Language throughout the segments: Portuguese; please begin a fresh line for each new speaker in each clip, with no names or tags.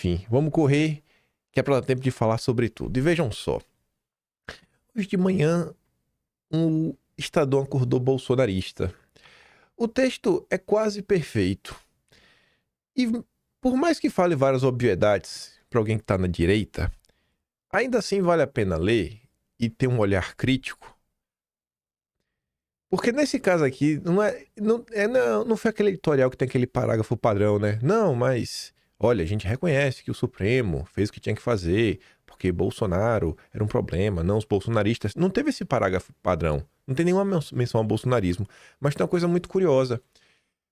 Enfim, vamos correr, que é para dar tempo de falar sobre tudo. E vejam só, hoje de manhã, um Estadão acordou bolsonarista. O texto é quase perfeito. E por mais que fale várias obviedades para alguém que está na direita, ainda assim vale a pena ler e ter um olhar crítico. Porque nesse caso aqui, não foi aquele editorial que tem aquele parágrafo padrão, né? Não, mas, olha, a gente reconhece que o Supremo fez o que tinha que fazer, porque Bolsonaro era um problema, não os bolsonaristas. Não teve esse parágrafo padrão. Não tem nenhuma menção ao bolsonarismo. Mas tem uma coisa muito curiosa.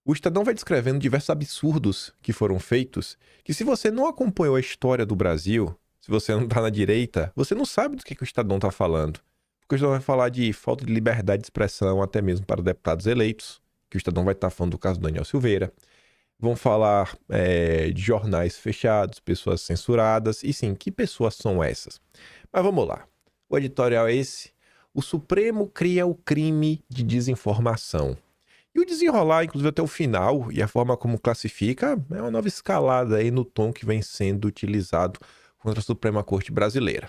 O Estadão vai descrevendo diversos absurdos que foram feitos, que se você não acompanhou a história do Brasil, se você não tá na direita, você não sabe do que o Estadão tá falando. Porque o Estadão vai falar de falta de liberdade de expressão, até mesmo para deputados eleitos, que o Estadão vai estar falando do caso do Daniel Silveira. Vão falar de jornais fechados, pessoas censuradas, e sim, que pessoas são essas? Mas vamos lá. O editorial é esse. O Supremo cria o crime de desinformação. E o desenrolar, inclusive até o final, e a forma como classifica, é uma nova escalada aí no tom que vem sendo utilizado contra a Suprema Corte Brasileira.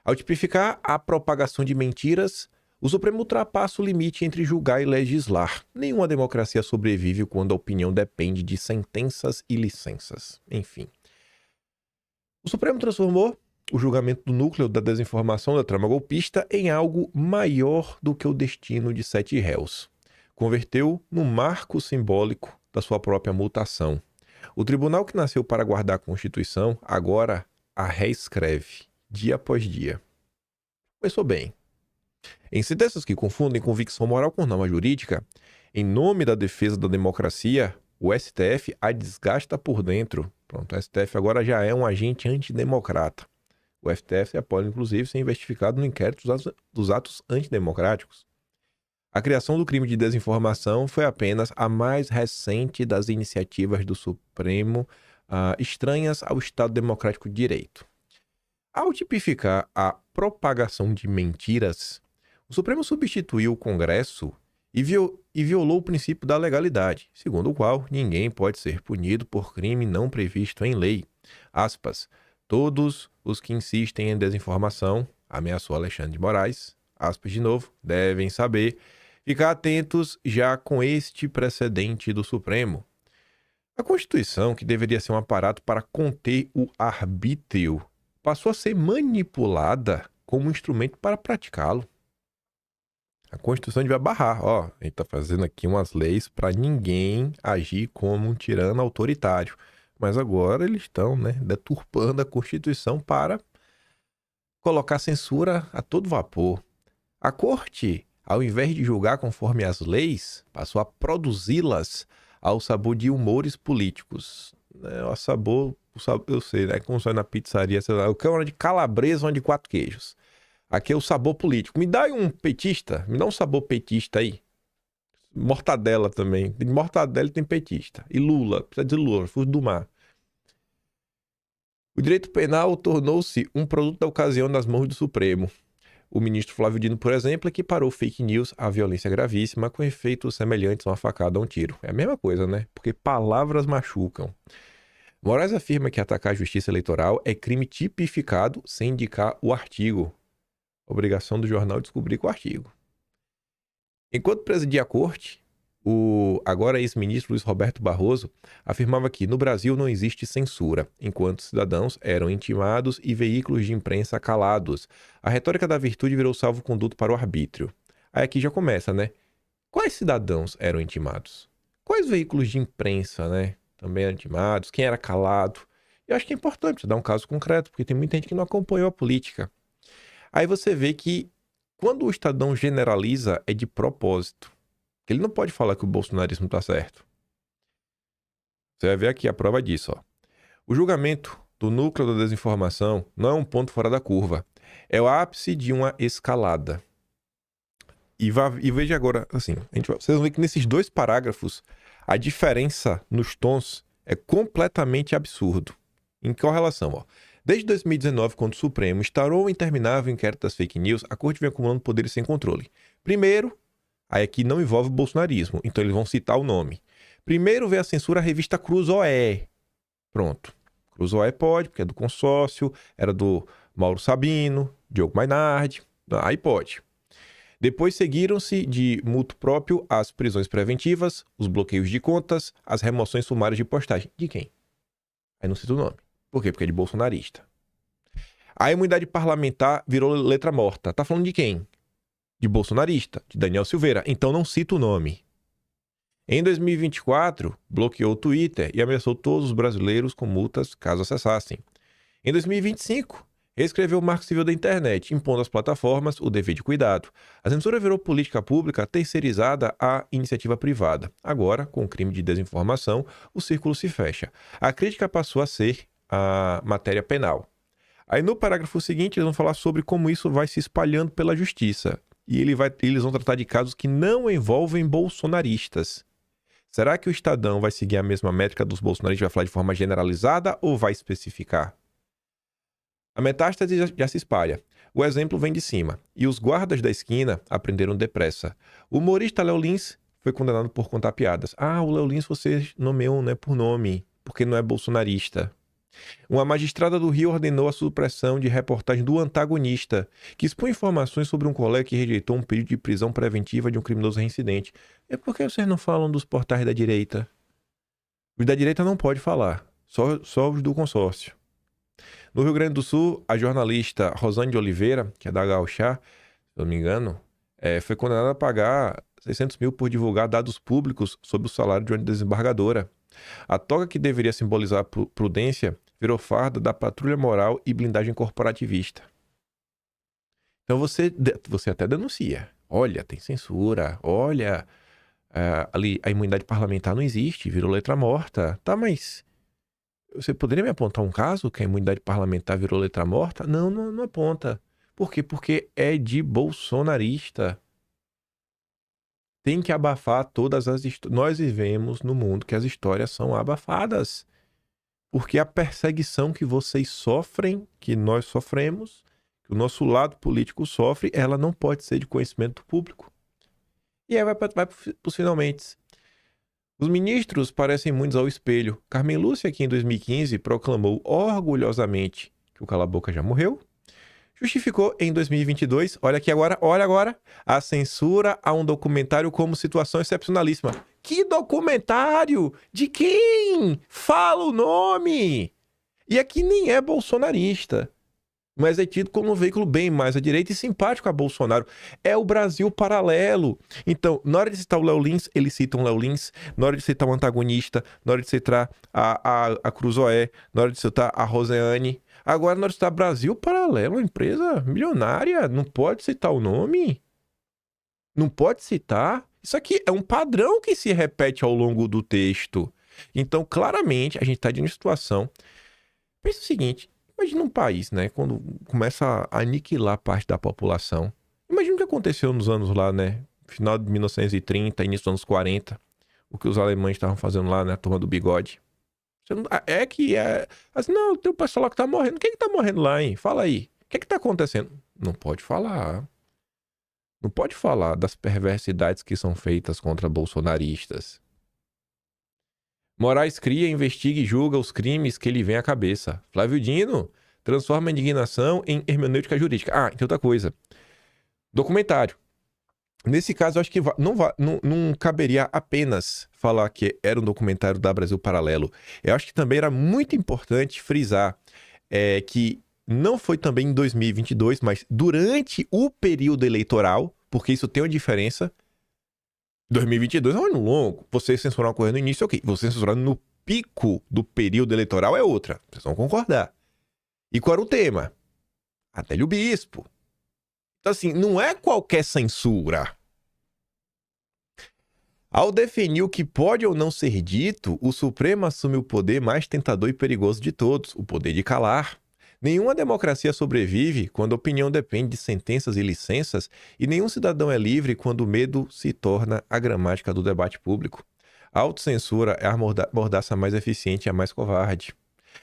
Ao tipificar a propagação de mentiras, o Supremo ultrapassa o limite entre julgar e legislar. Nenhuma democracia sobrevive quando a opinião depende de sentenças e licenças. Enfim. O Supremo transformou o julgamento do núcleo da desinformação da trama golpista em algo maior do que o destino de 7 réus. Converteu no marco simbólico da sua própria mutação. O tribunal que nasceu para guardar a Constituição agora a reescreve, dia após dia. Começou bem. Em sentenças que confundem convicção moral com norma jurídica, em nome da defesa da democracia, o STF a desgasta por dentro. Pronto, o STF agora já é um agente antidemocrata. O STF pode, inclusive, ser investigado no inquérito dos atos antidemocráticos. A criação do crime de desinformação foi apenas a mais recente das iniciativas do Supremo estranhas ao Estado Democrático de Direito. Ao tipificar a propagação de mentiras, o Supremo substituiu o Congresso e violou o princípio da legalidade, segundo o qual ninguém pode ser punido por crime não previsto em lei. Aspas, todos os que insistem em desinformação, ameaçou Alexandre de Moraes, aspas de novo, devem saber ficar atentos já com este precedente do Supremo. A Constituição, que deveria ser um aparato para conter o arbítrio, passou a ser manipulada como um instrumento para praticá-lo. A Constituição devia barrar, a gente está fazendo aqui umas leis para ninguém agir como um tirano autoritário. Mas agora eles estão, deturpando a Constituição para colocar censura a todo vapor. A Corte, ao invés de julgar conforme as leis, passou a produzi-las ao sabor de humores políticos. O sabor, eu sei, como sai na pizzaria, sei lá, eu quero uma de calabresa, uma de 4 queijos. Aqui é o sabor político. Me dá um petista, me dá um sabor petista aí. Mortadela também. Tem mortadela e tem petista. E Lula, precisa de Lula, fruto do mar. O direito penal tornou-se um produto da ocasião nas mãos do Supremo. O ministro Flávio Dino, por exemplo, equiparou fake news à violência gravíssima com efeitos semelhantes a uma facada ou um tiro. É a mesma coisa, né? Porque palavras machucam. Moraes afirma que atacar a justiça eleitoral é crime tipificado sem indicar o artigo. Obrigação do jornal descobrir com o artigo. Enquanto presidia a corte, o agora ex-ministro Luiz Roberto Barroso afirmava que no Brasil não existe censura, enquanto cidadãos eram intimados e veículos de imprensa calados. A retórica da virtude virou salvo-conduto para o arbítrio. Aí aqui já começa, né? Quais cidadãos eram intimados? Quais veículos de imprensa, também eram intimados? Quem era calado? Eu acho que é importante dar um caso concreto, porque tem muita gente que não acompanhou a política. Aí você vê que quando o Estadão generaliza é de propósito. Ele não pode falar que o bolsonarismo está certo. Você vai ver aqui a prova disso. O julgamento do núcleo da desinformação não é um ponto fora da curva. É o ápice de uma escalada. E veja agora, assim, vocês vão ver que nesses 2 parágrafos, a diferença nos tons é completamente absurdo. Em qual relação? Desde 2019, quando o Supremo instaurou o interminável inquérito das fake news, a Corte vem acumulando poderes sem controle. Primeiro, aí aqui não envolve o bolsonarismo, então eles vão citar o nome. Primeiro veio a censura à revista Cruz OE. Pronto. Cruzoé pode, porque é do consórcio, era do Mauro Sabino, Diogo Mainardi, aí pode. Depois seguiram-se de mútuo próprio as prisões preventivas, os bloqueios de contas, as remoções sumárias de postagem. De quem? Aí não cito o nome. Por quê? Porque é de bolsonarista. A imunidade parlamentar virou letra morta. Tá falando de quem? De bolsonarista, de Daniel Silveira. Então não cito o nome. Em 2024, bloqueou o Twitter e ameaçou todos os brasileiros com multas caso acessassem. Em 2025, reescreveu o Marco Civil da Internet, impondo às plataformas o dever de cuidado. A censura virou política pública terceirizada à iniciativa privada. Agora, com o crime de desinformação, o círculo se fecha. A crítica passou a ser a matéria penal. Aí no parágrafo seguinte, eles vão falar sobre como isso vai se espalhando pela justiça. E eles vão tratar de casos que não envolvem bolsonaristas. Será que o Estadão vai seguir a mesma métrica dos bolsonaristas, vai falar de forma generalizada ou vai especificar? A metástase já se espalha. O exemplo vem de cima. E os guardas da esquina aprenderam depressa. O humorista Léo Lins foi condenado por contar piadas. Ah, o Léo Lins você nomeou, né, por nome, porque não é bolsonarista. Uma magistrada do Rio ordenou a supressão de reportagem do Antagonista, que expõe informações sobre um colega que rejeitou um pedido de prisão preventiva de um criminoso reincidente. E por que vocês não falam dos portais da direita? Os da direita não pode falar, só os do consórcio. No Rio Grande do Sul, a jornalista Rosane de Oliveira, que é da Gauchá, se eu não me engano, foi condenada a pagar 600 mil por divulgar dados públicos sobre o salário de uma desembargadora. A toga que deveria simbolizar prudência virou farda da patrulha moral e blindagem corporativista. Então você até denuncia. Olha, tem censura. Olha, ali a imunidade parlamentar não existe, virou letra morta. Tá, mas você poderia me apontar um caso que a imunidade parlamentar virou letra morta? Não aponta. Por quê? Porque é de bolsonarista. Tem que abafar todas as histórias. Nós vivemos no mundo que as histórias são abafadas. Porque a perseguição que vocês sofrem, que nós sofremos, que o nosso lado político sofre, ela não pode ser de conhecimento público. E aí vai para os finalmente. Os ministros parecem muitos ao espelho. Carmen Lúcia, que em 2015 proclamou orgulhosamente que o cala-boca já morreu, justificou em 2022, olha agora, a censura a um documentário como situação excepcionalíssima. Que documentário? De quem? Fala o nome! E aqui nem é bolsonarista, mas é tido como um veículo bem mais à direita e simpático a Bolsonaro. É o Brasil paralelo. Então, na hora de citar o Léo Lins, eles citam o Léo Lins. Na hora de citar o Antagonista, na hora de citar a Cruzoé, na hora de citar a Roseane. Agora, na hora de citar Brasil paralelo, uma empresa milionária, não pode citar o nome? Não pode citar? Isso aqui é um padrão que se repete ao longo do texto. Então, claramente, a gente está de uma situação... Pensa o seguinte... Imagina um país, né? Quando começa a aniquilar parte da população. Imagina o que aconteceu nos anos lá, né? Final de 1930, início dos anos 40. O que os alemães estavam fazendo lá, né? A turma do bigode. Assim, não, tem o pessoal lá que tá morrendo. Quem que tá morrendo lá, hein? Fala aí. O que tá acontecendo? Não pode falar. Não pode falar das perversidades que são feitas contra bolsonaristas. Moraes cria, investiga e julga os crimes que lhe vem à cabeça. Flávio Dino transforma a indignação em hermenêutica jurídica. Ah, tem outra coisa. Documentário. Nesse caso, eu acho que não caberia apenas falar que era um documentário da Brasil Paralelo. Eu acho que também era muito importante frisar que não foi também em 2022, mas durante o período eleitoral, porque isso tem uma diferença. 2022 é um ano longo. Você censurar uma coisa no início, ok. Você censurar no pico do período eleitoral é outra. Vocês vão concordar. E qual era o tema? Adélio Bispo. Então, assim, não é qualquer censura. Ao definir o que pode ou não ser dito, o Supremo assume o poder mais tentador e perigoso de todos, o poder de calar. Nenhuma democracia sobrevive quando a opinião depende de sentenças e licenças, e nenhum cidadão é livre quando o medo se torna a gramática do debate público. A autocensura é a mordaça mais eficiente e a mais covarde.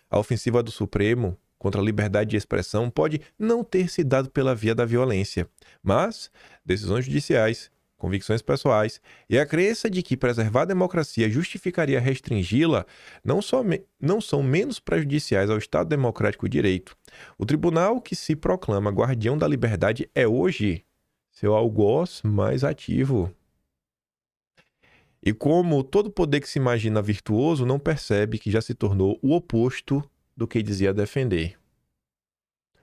A ofensiva do Supremo contra a liberdade de expressão pode não ter se dado pela via da violência, mas decisões judiciais convicções pessoais e a crença de que preservar a democracia justificaria restringi-la não são menos prejudiciais ao Estado Democrático de Direito. O tribunal que se proclama guardião da liberdade é hoje seu algoz mais ativo. E como todo poder que se imagina virtuoso não percebe que já se tornou o oposto do que dizia defender.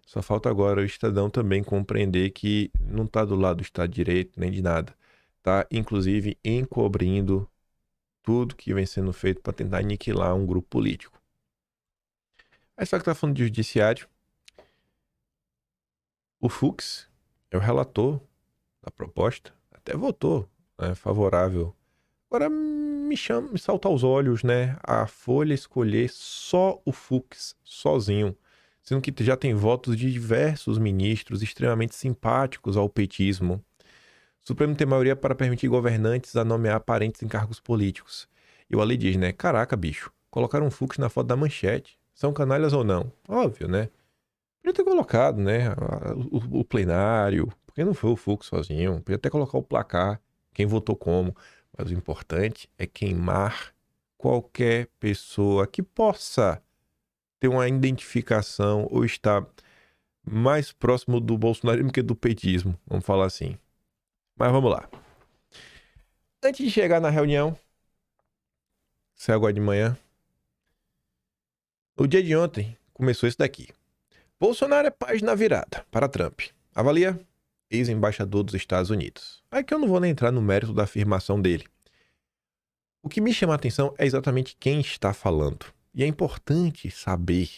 Só falta agora o Estadão também compreender que não está do lado do Estado de Direito nem de nada. Está, inclusive, encobrindo tudo que vem sendo feito para tentar aniquilar um grupo político. Aí só que está falando de judiciário. O Fux é o relator da proposta, até votou, né, favorável. Agora me salta aos olhos, né, a Folha escolher só o Fux sozinho, sendo que já tem votos de diversos ministros extremamente simpáticos ao petismo. O Supremo tem maioria para permitir governantes a nomear parentes em cargos políticos. E o Ali diz, né, caraca, bicho, colocaram um Fux na foto da manchete. São canalhas ou não? Óbvio, né? Podia ter colocado, né, o plenário, porque não foi o Fux sozinho. Podia até colocar o placar, quem votou como. Mas o importante é queimar qualquer pessoa que possa ter uma identificação ou estar mais próximo do bolsonarismo que do petismo, vamos falar assim. Mas vamos lá. Antes de chegar na reunião, saiu agora de manhã, no dia de ontem, começou isso daqui. Bolsonaro é página virada para Trump. Avalia ex-embaixador dos Estados Unidos. Aqui eu não vou nem entrar no mérito da afirmação dele. O que me chama a atenção é exatamente quem está falando. E é importante saber.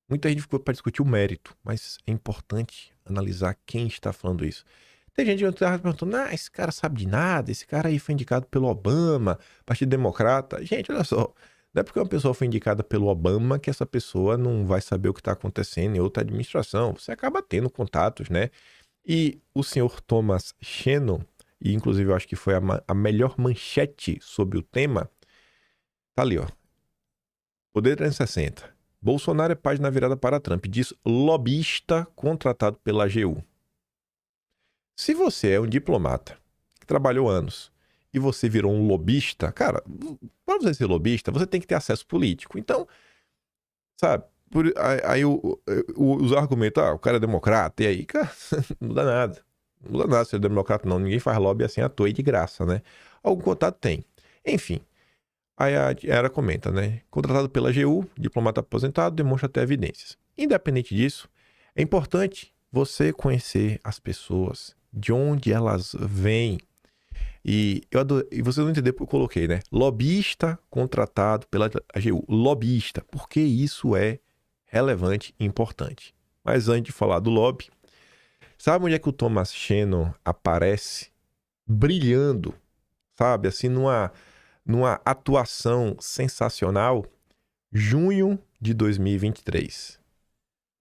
Muita gente ficou para discutir o mérito, mas é importante analisar quem está falando isso. Tem gente que está perguntando, esse cara sabe de nada, esse cara aí foi indicado pelo Obama, Partido Democrata. Gente, olha só, não é porque uma pessoa foi indicada pelo Obama que essa pessoa não vai saber o que está acontecendo em outra administração. Você acaba tendo contatos, né? E o senhor Thomas Shannon, e inclusive eu acho que foi a melhor manchete sobre o tema, tá ali, ó. Poder 360. Bolsonaro é página virada para Trump, diz lobista contratado pela AGU. Se você é um diplomata que trabalhou anos e você virou um lobista, cara, para você ser lobista, você tem que ter acesso político. Então, sabe, aí os argumentos, o cara é democrata, e aí, cara, não muda nada. Não muda nada ser democrata, não. Ninguém faz lobby assim à toa e de graça, né? Algum contato tem. Enfim, aí a Era comenta, né? Contratado pela AGU, diplomata aposentado, demonstra ter evidências. Independente disso, é importante você conhecer as pessoas, de onde elas vêm. E vocês vão entender porque eu coloquei, né? Lobista contratado pela AGU. Lobista. Porque isso é relevante e importante. Mas antes de falar do lobby, sabe onde é que o Thomas Shannon aparece? Brilhando, sabe? Assim, numa atuação sensacional. Junho de 2023.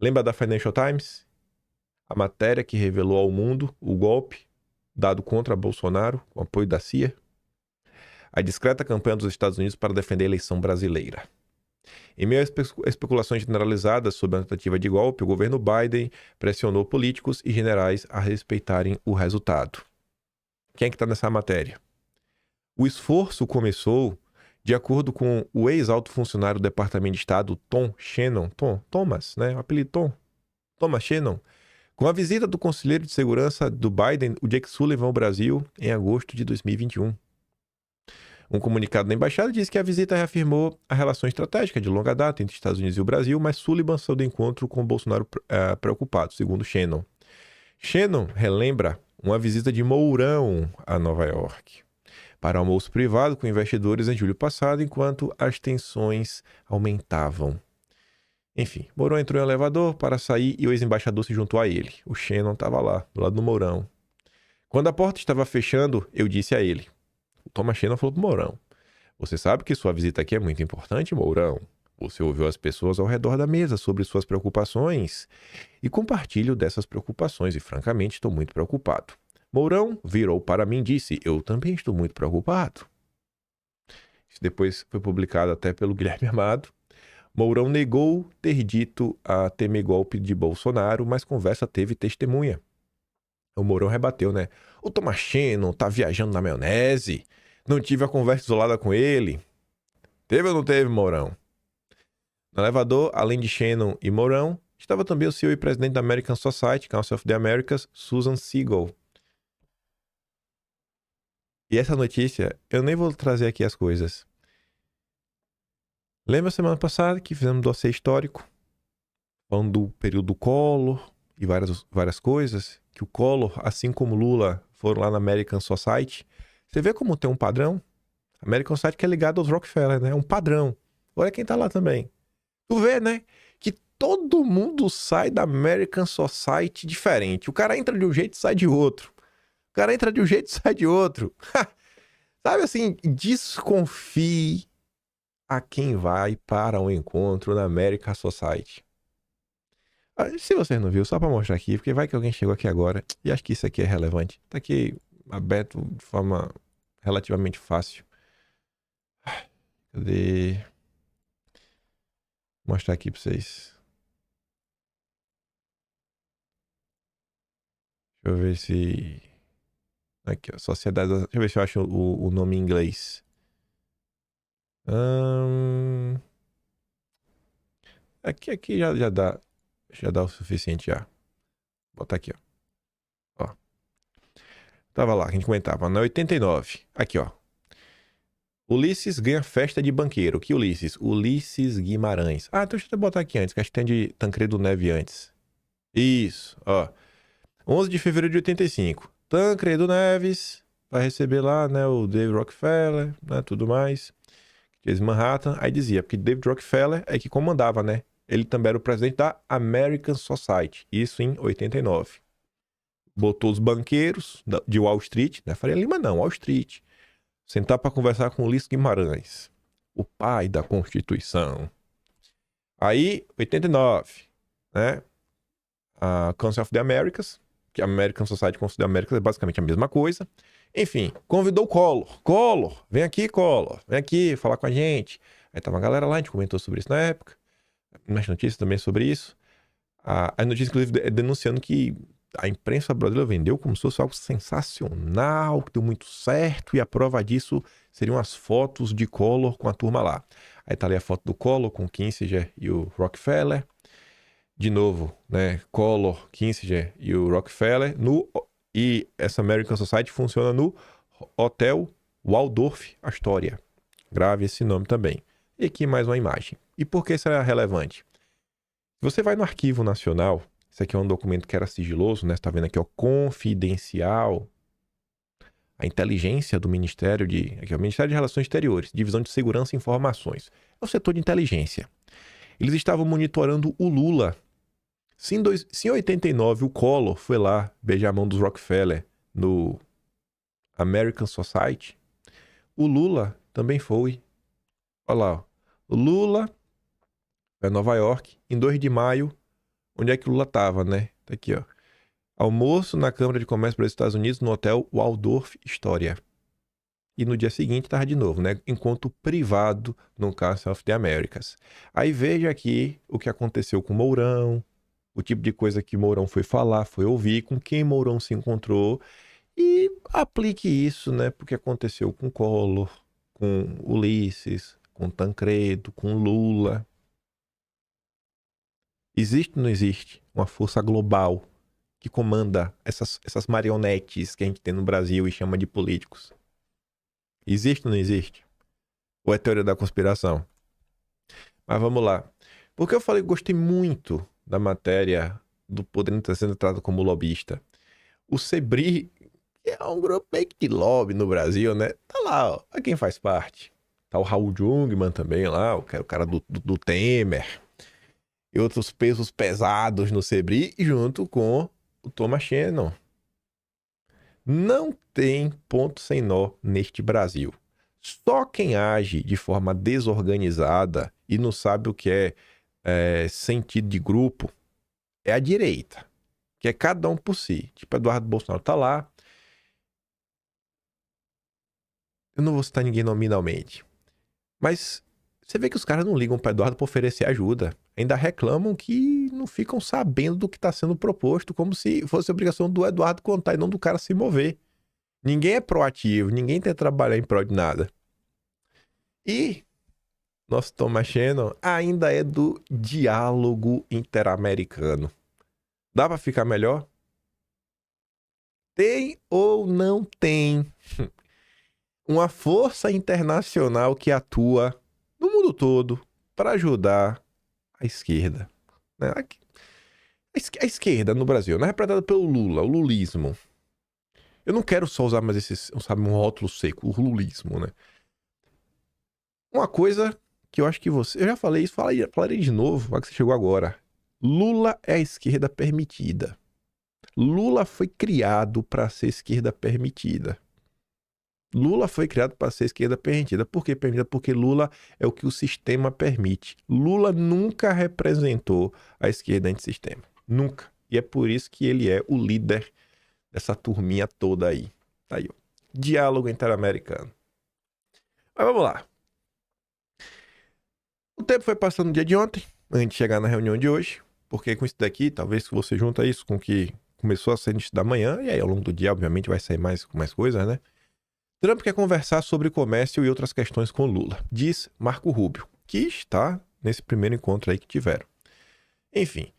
Lembra da Financial Times? A matéria que revelou ao mundo o golpe dado contra Bolsonaro, com apoio da CIA. A discreta campanha dos Estados Unidos para defender a eleição brasileira. Em meio a especulações generalizadas sobre a tentativa de golpe, o governo Biden pressionou políticos e generais a respeitarem o resultado. Quem é que está nessa matéria? O esforço começou, de acordo com o ex-alto funcionário do Departamento de Estado, Thomas, né? O apelido Thomas Shannon, com a visita do conselheiro de segurança do Biden, o Jake Sullivan, ao Brasil, em agosto de 2021. Um comunicado da embaixada diz que a visita reafirmou a relação estratégica de longa data entre Estados Unidos e o Brasil, mas Sullivan saiu do encontro com Bolsonaro preocupado, segundo Shannon. Shannon relembra uma visita de Mourão a Nova York para almoço privado com investidores em julho passado, enquanto as tensões aumentavam. Enfim, Mourão entrou em um elevador para sair e o ex-embaixador se juntou a ele. O Shannon estava lá, do lado do Mourão. Quando a porta estava fechando, eu disse a ele. O Thomas Shannon falou para o Mourão. Você sabe que sua visita aqui é muito importante, Mourão. Você ouviu as pessoas ao redor da mesa sobre suas preocupações e compartilho dessas preocupações e, francamente, estou muito preocupado. Mourão virou para mim e disse, eu também estou muito preocupado. Isso depois foi publicado até pelo Guilherme Amado. Mourão negou ter dito a temer golpe de Bolsonaro, mas conversa teve testemunha. O Mourão rebateu, né? O Thomas Shannon tá viajando na maionese. Não tive a conversa isolada com ele. Teve ou não teve, Mourão? No elevador, além de Shannon e Mourão, estava também o CEO e presidente da American Society, Council of the Americas, Susan Siegel. E essa notícia, eu nem vou trazer aqui as coisas. Lembra semana passada que fizemos um dossiê histórico? Falando do período Collor e várias coisas. Que o Collor, assim como Lula, foram lá na American Society. Você vê como tem um padrão? A American Society que é ligado aos Rockefeller, né? É um padrão. Olha quem tá lá também. Tu vê, né? Que todo mundo sai da American Society diferente. O cara entra de um jeito e sai de outro. O cara entra de um jeito e sai de outro. Sabe assim, desconfie a quem vai para um encontro na American Society. Se você não viu, só para mostrar aqui, porque vai que alguém chegou aqui agora e acha que isso aqui é relevante. Tá aqui aberto de forma relativamente fácil. Cadê? Vou mostrar aqui para vocês. Deixa eu ver se... Aqui, ó, Sociedade... Deixa eu ver se eu acho o nome em inglês. Aqui já dá o suficiente já. Vou botar aqui, ó. Tava lá, a gente comentava, na 89. Aqui, ó. Ulisses ganha festa de banqueiro. Que Ulisses? Ulisses Guimarães. Então deixa eu botar aqui antes, que acho que tem de Tancredo Neves antes. Isso, ó. 11 de fevereiro de 85. Tancredo Neves vai receber lá, né, o David Rockefeller, né, tudo mais. James Manhattan. Aí dizia, porque David Rockefeller é que comandava, né? Ele também era o presidente da American Society. Isso em 89. Botou os banqueiros de Wall Street, né? Faria Lima não, Wall Street. Sentar para conversar com Ulisses Guimarães, o pai da Constituição. Aí, 89, né? A Council of the Americas, que a American Society Council of the Americas é basicamente a mesma coisa. Enfim, convidou o Collor. Collor, vem aqui, Collor. Vem aqui falar com a gente. Aí tava uma galera lá, a gente comentou sobre isso na época. Nas notícias também sobre isso. A notícia, inclusive, é denunciando que a imprensa brasileira vendeu como se fosse algo sensacional, que deu muito certo, e a prova disso seriam as fotos de Collor com a turma lá. Aí tá ali a foto do Collor com o Kissinger e o Rockefeller. De novo, né? Collor, Kissinger e o Rockefeller. E essa American Society funciona no Hotel Waldorf Astoria. Grave esse nome também. E aqui mais uma imagem. E por que isso é relevante? Você vai no Arquivo Nacional, esse aqui é um documento que era sigiloso, né? Você tá vendo aqui, ó, confidencial. A inteligência do Ministério aqui, ó, Ministério de Relações Exteriores, Divisão de Segurança e Informações. É o setor de inteligência. Eles estavam monitorando o Lula. Se em 89 o Collor foi lá beijar a mão dos Rockefeller no American Society, o Lula também foi. Olha lá, ó. O Lula foi a Nova York, em 2 de maio, onde é que o Lula tava, né? Tá aqui, ó. Almoço na Câmara de Comércio dos Estados Unidos no Hotel Waldorf Astoria. E no dia seguinte tava de novo, né? Encontro privado no Council of the Americas. Aí veja aqui o que aconteceu com Mourão, o tipo de coisa que Mourão foi falar, foi ouvir, com quem Mourão se encontrou, e aplique isso, né? Porque aconteceu com Collor, com Ulisses, com Tancredo, com Lula. Existe ou não existe uma força global que comanda essas marionetes que a gente tem no Brasil e chama de políticos? Existe ou não existe? Ou é teoria da conspiração? Mas vamos lá. Porque eu falei que gostei muito da matéria do podendo estar sendo tratado como lobista. O SEBRI é um grupo meio que de lobby no Brasil, né? Tá lá, ó. A quem faz parte. Tá o Raul Jungmann também lá, o cara do Temer. E outros pesos pesados no SEBRI, junto com o Thomas Shannon. Não tem ponto sem nó neste Brasil. Só quem age de forma desorganizada e não sabe o que é sentido de grupo é a direita, que é cada um por si. Tipo, Eduardo Bolsonaro tá lá. Eu não vou citar ninguém nominalmente, mas você vê que os caras não ligam para Eduardo para oferecer ajuda. Ainda reclamam que não ficam sabendo do que está sendo proposto, como se fosse obrigação do Eduardo contar e não do cara se mover. Ninguém é proativo, ninguém tenta trabalhar em prol de nada. E nosso Thomas Shannon ainda é do diálogo interamericano. Dá pra ficar melhor? Tem ou não tem uma força internacional que atua no mundo todo para ajudar a esquerda, né? A esquerda no Brasil, não é representada pelo Lula, o lulismo. Eu não quero só usar mais um rótulo seco, o lulismo, né? Uma coisa que eu acho que você... Eu já falei isso, falarei de novo, já que você chegou agora. Lula é a esquerda permitida. Lula foi criado para ser esquerda permitida. Lula foi criado para ser esquerda permitida. Por que permitida? Porque Lula é o que o sistema permite. Lula nunca representou a esquerda antissistema. Nunca. E é por isso que ele é o líder dessa turminha toda aí. Tá aí, ó. Diálogo interamericano. Mas vamos lá. O tempo foi passando no dia de ontem, antes de chegar na reunião de hoje. Porque com isso daqui, talvez que você junta isso com o que começou a ser início da manhã, e aí ao longo do dia, obviamente, vai sair mais coisas, né? Trump quer conversar sobre comércio e outras questões com Lula, diz Marco Rubio, que está nesse primeiro encontro aí que tiveram. Enfim,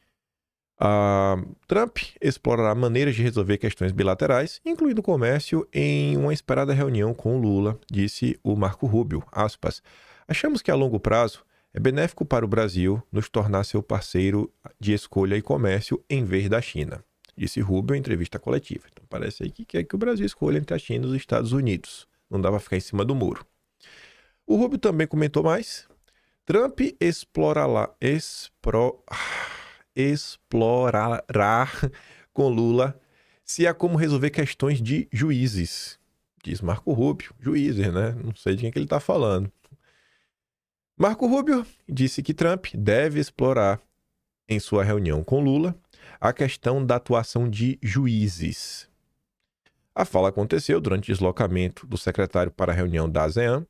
Trump explorará maneiras de resolver questões bilaterais, incluindo o comércio, em uma esperada reunião com Lula, disse o Marco Rubio, aspas. Achamos que a longo prazo é benéfico para o Brasil nos tornar seu parceiro de escolha e comércio em vez da China, disse Rubio em entrevista coletiva. Então parece aí que quer que o Brasil escolha entre a China e os Estados Unidos. Não dá para ficar em cima do muro. O Rubio também comentou mais. Trump explorará com Lula se há como resolver questões de juízes. Diz Marco Rubio. Juízes, né? Não sei de quem que ele está falando. Marco Rubio disse que Trump deve explorar em sua reunião com Lula a questão da atuação de juízes. A fala aconteceu durante o deslocamento do secretário para a reunião da ASEAN,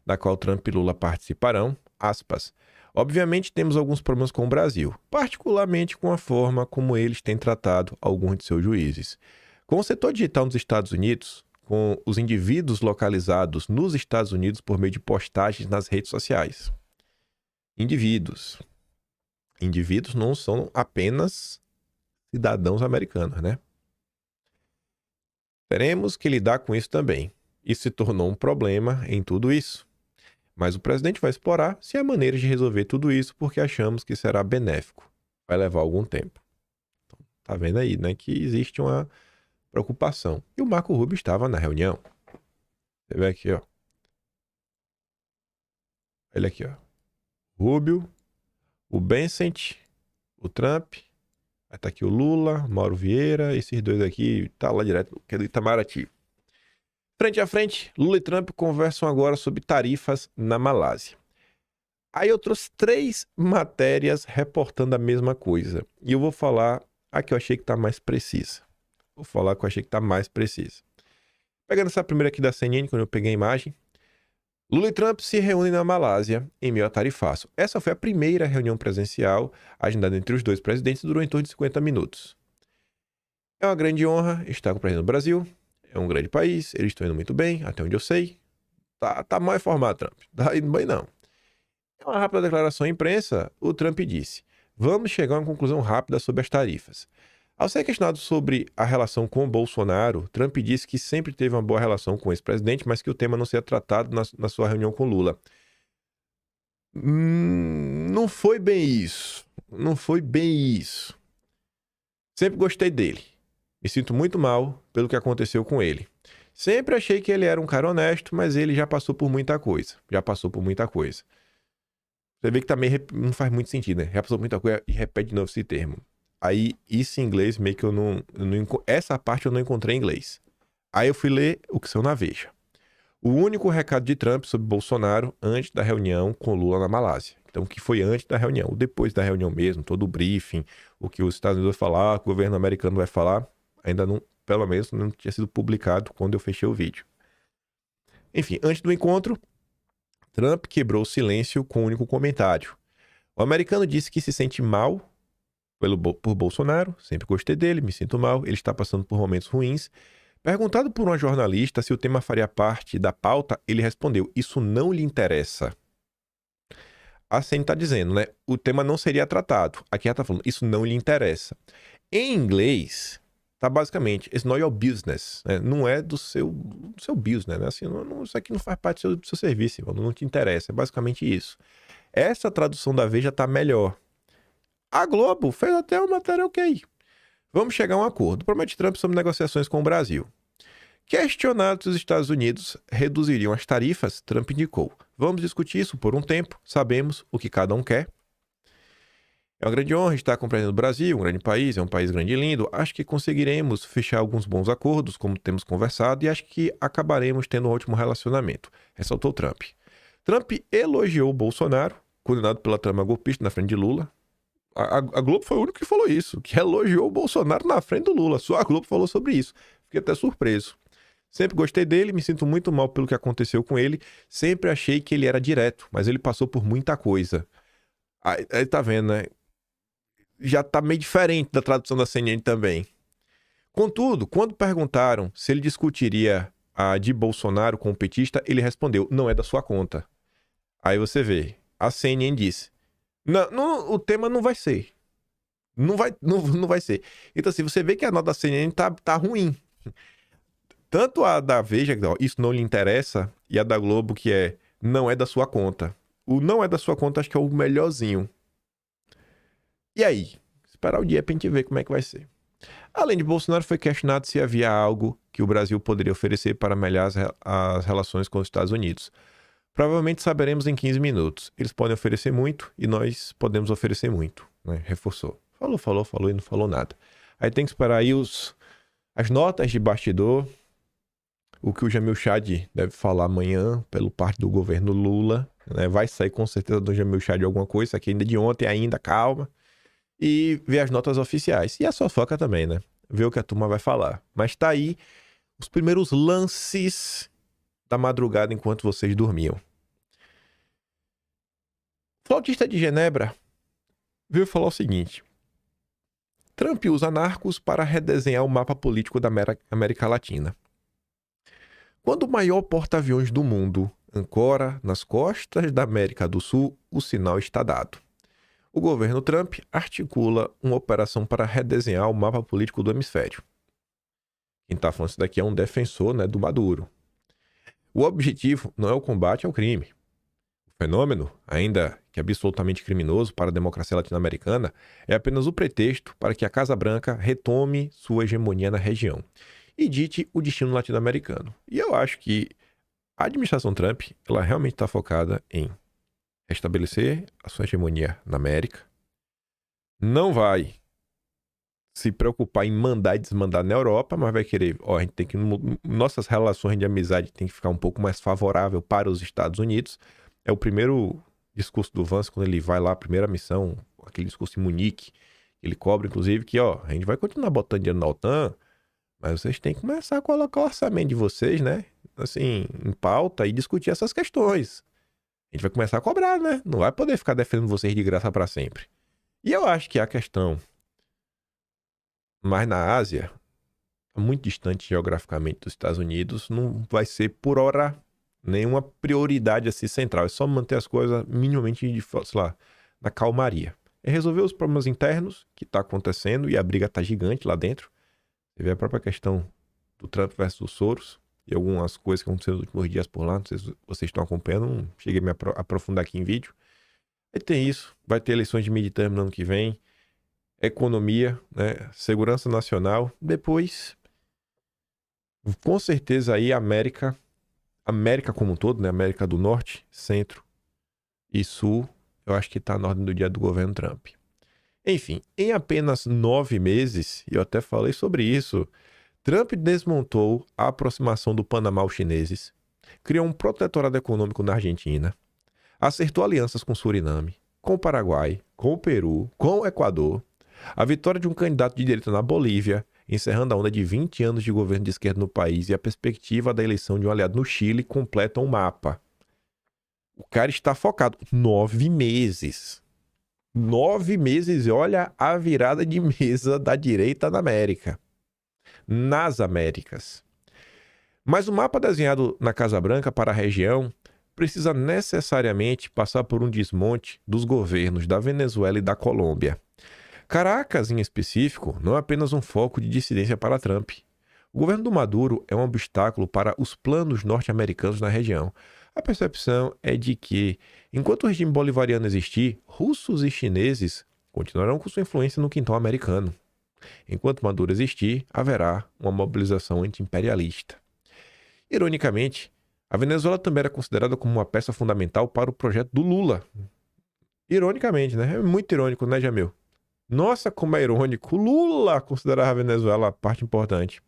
da qual Trump e Lula participarão, aspas. Obviamente temos alguns problemas com o Brasil, particularmente com a forma como eles têm tratado alguns de seus juízes. Com o setor digital nos Estados Unidos, com os indivíduos localizados nos Estados Unidos por meio de postagens nas redes sociais. Indivíduos. Indivíduos não são apenas cidadãos americanos, né? Teremos que lidar com isso também. Isso se tornou um problema em tudo isso. Mas o presidente vai explorar se há maneiras de resolver tudo isso porque achamos que será benéfico. Vai levar algum tempo. Então, tá vendo aí, né, que existe uma preocupação. E o Marco Rubio estava na reunião. Você vê aqui, ó. Olha aqui, ó. Rubio, o Bessent, o Trump, aí tá aqui o Lula, Mauro Vieira, esses dois aqui, tá lá direto, que é do Itamaraty. Frente a frente, Lula e Trump conversam agora sobre tarifas na Malásia. Aí eu trouxe 3 matérias reportando a mesma coisa. E eu vou falar a que eu achei que tá mais precisa. Vou falar a que eu achei que tá mais precisa. Pegando essa primeira aqui da CNN, quando eu peguei a imagem. Lula e Trump se reúnem na Malásia em meio a tarifaço. Essa foi a primeira reunião presencial agendada entre os dois presidentes e durou em torno de 50 minutos. É uma grande honra estar com o presidente do Brasil. É um grande país, eles estão indo muito bem, até onde eu sei. Tá mal informado, Trump. Tá indo bem, não. Em uma rápida declaração à imprensa, o Trump disse: vamos chegar a uma conclusão rápida sobre as tarifas. Ao ser questionado sobre a relação com o Bolsonaro, Trump disse que sempre teve uma boa relação com o ex-presidente, mas que o tema não seria tratado na sua reunião com Lula. Não foi bem isso. Não foi bem isso. Sempre gostei dele. Me sinto muito mal pelo que aconteceu com ele. Sempre achei que ele era um cara honesto, mas ele já passou por muita coisa. Você vê que também não faz muito sentido, né? Já passou por muita coisa e repete de novo esse termo. Aí, isso em inglês, meio que eu não... Essa parte eu não encontrei em inglês. Aí eu fui ler o que saiu na Veja. O único recado de Trump sobre Bolsonaro antes da reunião com Lula na Malásia. Então, o que foi antes da reunião. Ou depois da reunião mesmo, todo o briefing, o que os Estados Unidos vai falar, o que o governo americano vai falar, ainda não, pelo menos, não tinha sido publicado quando eu fechei o vídeo. Enfim, antes do encontro, Trump quebrou o silêncio com um único comentário. O americano disse que se sente mal por Bolsonaro, sempre gostei dele, me sinto mal, ele está passando por momentos ruins, Perguntado por uma jornalista se o tema faria parte da pauta, ele respondeu: isso não lhe interessa. A CNN está dizendo, né? O tema não seria tratado. Aqui ela está falando: isso não lhe interessa. Em inglês, tá basicamente: it's not your business. Né? Não é do seu business, né? Assim, isso aqui não faz parte do seu serviço, irmão, não te interessa. É basicamente isso. Essa tradução da Veja tá melhor. A Globo fez até uma matéria ok. Vamos chegar a um acordo. Promete Trump sobre negociações com o Brasil. Questionados, os Estados Unidos reduziriam as tarifas, Trump indicou. Vamos discutir isso por um tempo, sabemos o que cada um quer. É uma grande honra estar compreendendo o Brasil, um grande país, é um país grande e lindo. Acho que conseguiremos fechar alguns bons acordos, como temos conversado, e acho que acabaremos tendo um ótimo relacionamento, ressaltou Trump. Trump elogiou Bolsonaro, condenado pela trama golpista na frente de Lula. A Globo foi o único que falou isso, que elogiou o Bolsonaro na frente do Lula. Só a Globo falou sobre isso. Fiquei até surpreso. Sempre gostei dele, me sinto muito mal pelo que aconteceu com ele. Sempre achei que ele era direto, mas ele passou por muita coisa. Aí tá vendo, né? Já tá meio diferente da tradução da CNN também. Contudo, quando perguntaram se ele discutiria a de Bolsonaro com o petista, ele respondeu: não é da sua conta. Aí você vê, a CNN disse: não, o tema não vai ser. Não vai ser. Então, assim, você vê que a nota da CNN tá ruim. Tanto a da Veja, isso não lhe interessa, e a da Globo, que é não é da sua conta. O não é da sua conta, acho que é o melhorzinho. E aí? Esperar o dia pra gente ver como é que vai ser. Além de Bolsonaro, foi questionado se havia algo que o Brasil poderia oferecer para melhorar as relações com os Estados Unidos. Provavelmente saberemos em 15 minutos. Eles podem oferecer muito e nós podemos oferecer muito, né? Reforçou. Falou e não falou nada. Aí tem que esperar aí as notas de bastidor, o que o Jamil Chad deve falar amanhã pelo parte do governo Lula, né? Vai sair com certeza do Jamil Chad alguma coisa, isso aqui ainda de ontem ainda, calma. E ver as notas oficiais. E a fofoca também, né? Ver o que a turma vai falar. Mas tá aí os primeiros lances da madrugada enquanto vocês dormiam. Flautista de Genebra veio falar o seguinte: Trump usa narcos para redesenhar o mapa político da América Latina. Quando o maior porta-aviões do mundo ancora nas costas da América do Sul, o sinal está dado. O governo Trump articula uma operação para redesenhar o mapa político do hemisfério. Quem está falando isso daqui é um defensor, né, do Maduro. O objetivo não é o combate ao crime. O fenômeno, ainda que absolutamente criminoso para a democracia latino-americana, é apenas o pretexto para que a Casa Branca retome sua hegemonia na região e dite o destino latino-americano. E eu acho que a administração Trump, ela realmente está focada em restabelecer a sua hegemonia na América. Não vai se preocupar em mandar e desmandar na Europa, mas vai querer, a gente tem que, nossas relações de amizade tem que ficar um pouco mais favorável para os Estados Unidos. É o primeiro discurso do Vance, quando ele vai lá, a primeira missão, aquele discurso em Munique, ele cobra, inclusive, que, a gente vai continuar botando dinheiro na OTAN, mas vocês têm que começar a colocar o orçamento de vocês, né, assim, em pauta e discutir essas questões. A gente vai começar a cobrar, né? Não vai poder ficar defendendo vocês de graça para sempre. E eu acho que a questão mais na Ásia, muito distante geograficamente dos Estados Unidos, não vai ser por hora nenhuma prioridade assim central. É só manter as coisas minimamente, sei lá, na calmaria. É resolver os problemas internos que está acontecendo e a briga tá gigante lá dentro. Você vê a própria questão do Trump versus o Soros e algumas coisas que aconteceram nos últimos dias por lá. Não sei se vocês estão acompanhando, não cheguei a me aprofundar aqui em vídeo. Aí tem isso, vai ter eleições de midterm no ano que vem, economia, né, segurança nacional. Depois, com certeza aí América como um todo, né, América do Norte, Centro e Sul, eu acho que está na ordem do dia do governo Trump. Enfim, em apenas 9 meses, e eu até falei sobre isso, Trump desmontou a aproximação do Panamá aos chineses, criou um protetorado econômico na Argentina, acertou alianças com Suriname, com o Paraguai, com o Peru, com o Equador, a vitória de um candidato de direita na Bolívia, encerrando a onda de 20 anos de governo de esquerda no país, e a perspectiva da eleição de um aliado no Chile completam o mapa. O cara está focado. 9 meses. 9 meses e olha a virada de mesa da direita na América. Nas Américas. Mas o mapa desenhado na Casa Branca para a região precisa necessariamente passar por um desmonte dos governos da Venezuela e da Colômbia. Caracas, em específico, não é apenas um foco de dissidência para Trump. O governo do Maduro é um obstáculo para os planos norte-americanos na região. A percepção é de que, enquanto o regime bolivariano existir, russos e chineses continuarão com sua influência no quintal americano. Enquanto Maduro existir, haverá uma mobilização anti-imperialista. Ironicamente, a Venezuela também era considerada como uma peça fundamental para o projeto do Lula. Ironicamente, né? É muito irônico, né, Jamil? Nossa, como é irônico. Lula considerava a Venezuela a parte importante.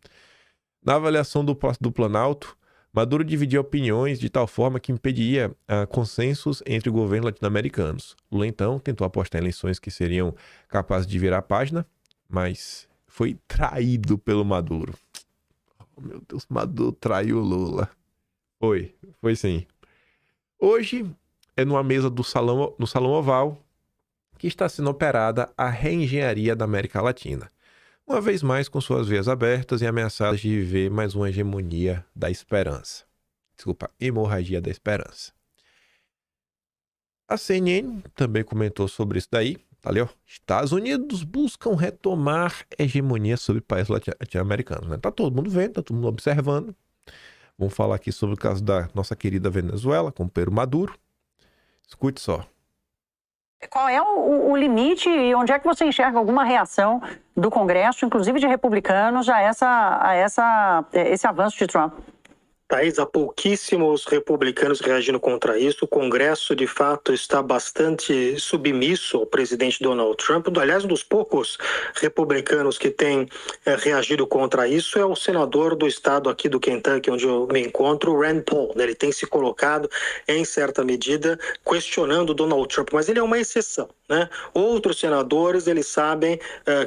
Na avaliação do Planalto, Maduro dividia opiniões de tal forma que impedia consensos entre governos latino-americanos. Lula, então, tentou apostar em eleições que seriam capazes de virar a página, mas foi traído pelo Maduro. Oh, meu Deus, Maduro traiu Lula. Foi sim. Hoje é numa mesa no Salão Oval que está sendo operada a reengenharia da América Latina. Uma vez mais com suas veias abertas e ameaçadas de viver mais uma hegemonia da esperança. Desculpa, hemorragia da esperança. A CNN também comentou sobre isso daí. Tá ali, ó. Estados Unidos buscam retomar hegemonia sobre países latino-americanos. Né? Tá todo mundo vendo, tá todo mundo observando. Vamos falar aqui sobre o caso da nossa querida Venezuela, com Pedro Maduro. Escute só.
Qual é o limite e onde é que você enxerga alguma reação do Congresso, inclusive de republicanos, a esse avanço de Trump?
Thaís, há pouquíssimos republicanos reagindo contra isso. O Congresso, de fato, está bastante submisso ao presidente Donald Trump. Aliás, um dos poucos republicanos que tem reagido contra isso é o senador do estado aqui do Kentucky, onde eu me encontro, Rand Paul. Ele tem se colocado, em certa medida, questionando Donald Trump, mas ele é uma exceção, né? Outros senadores, eles sabem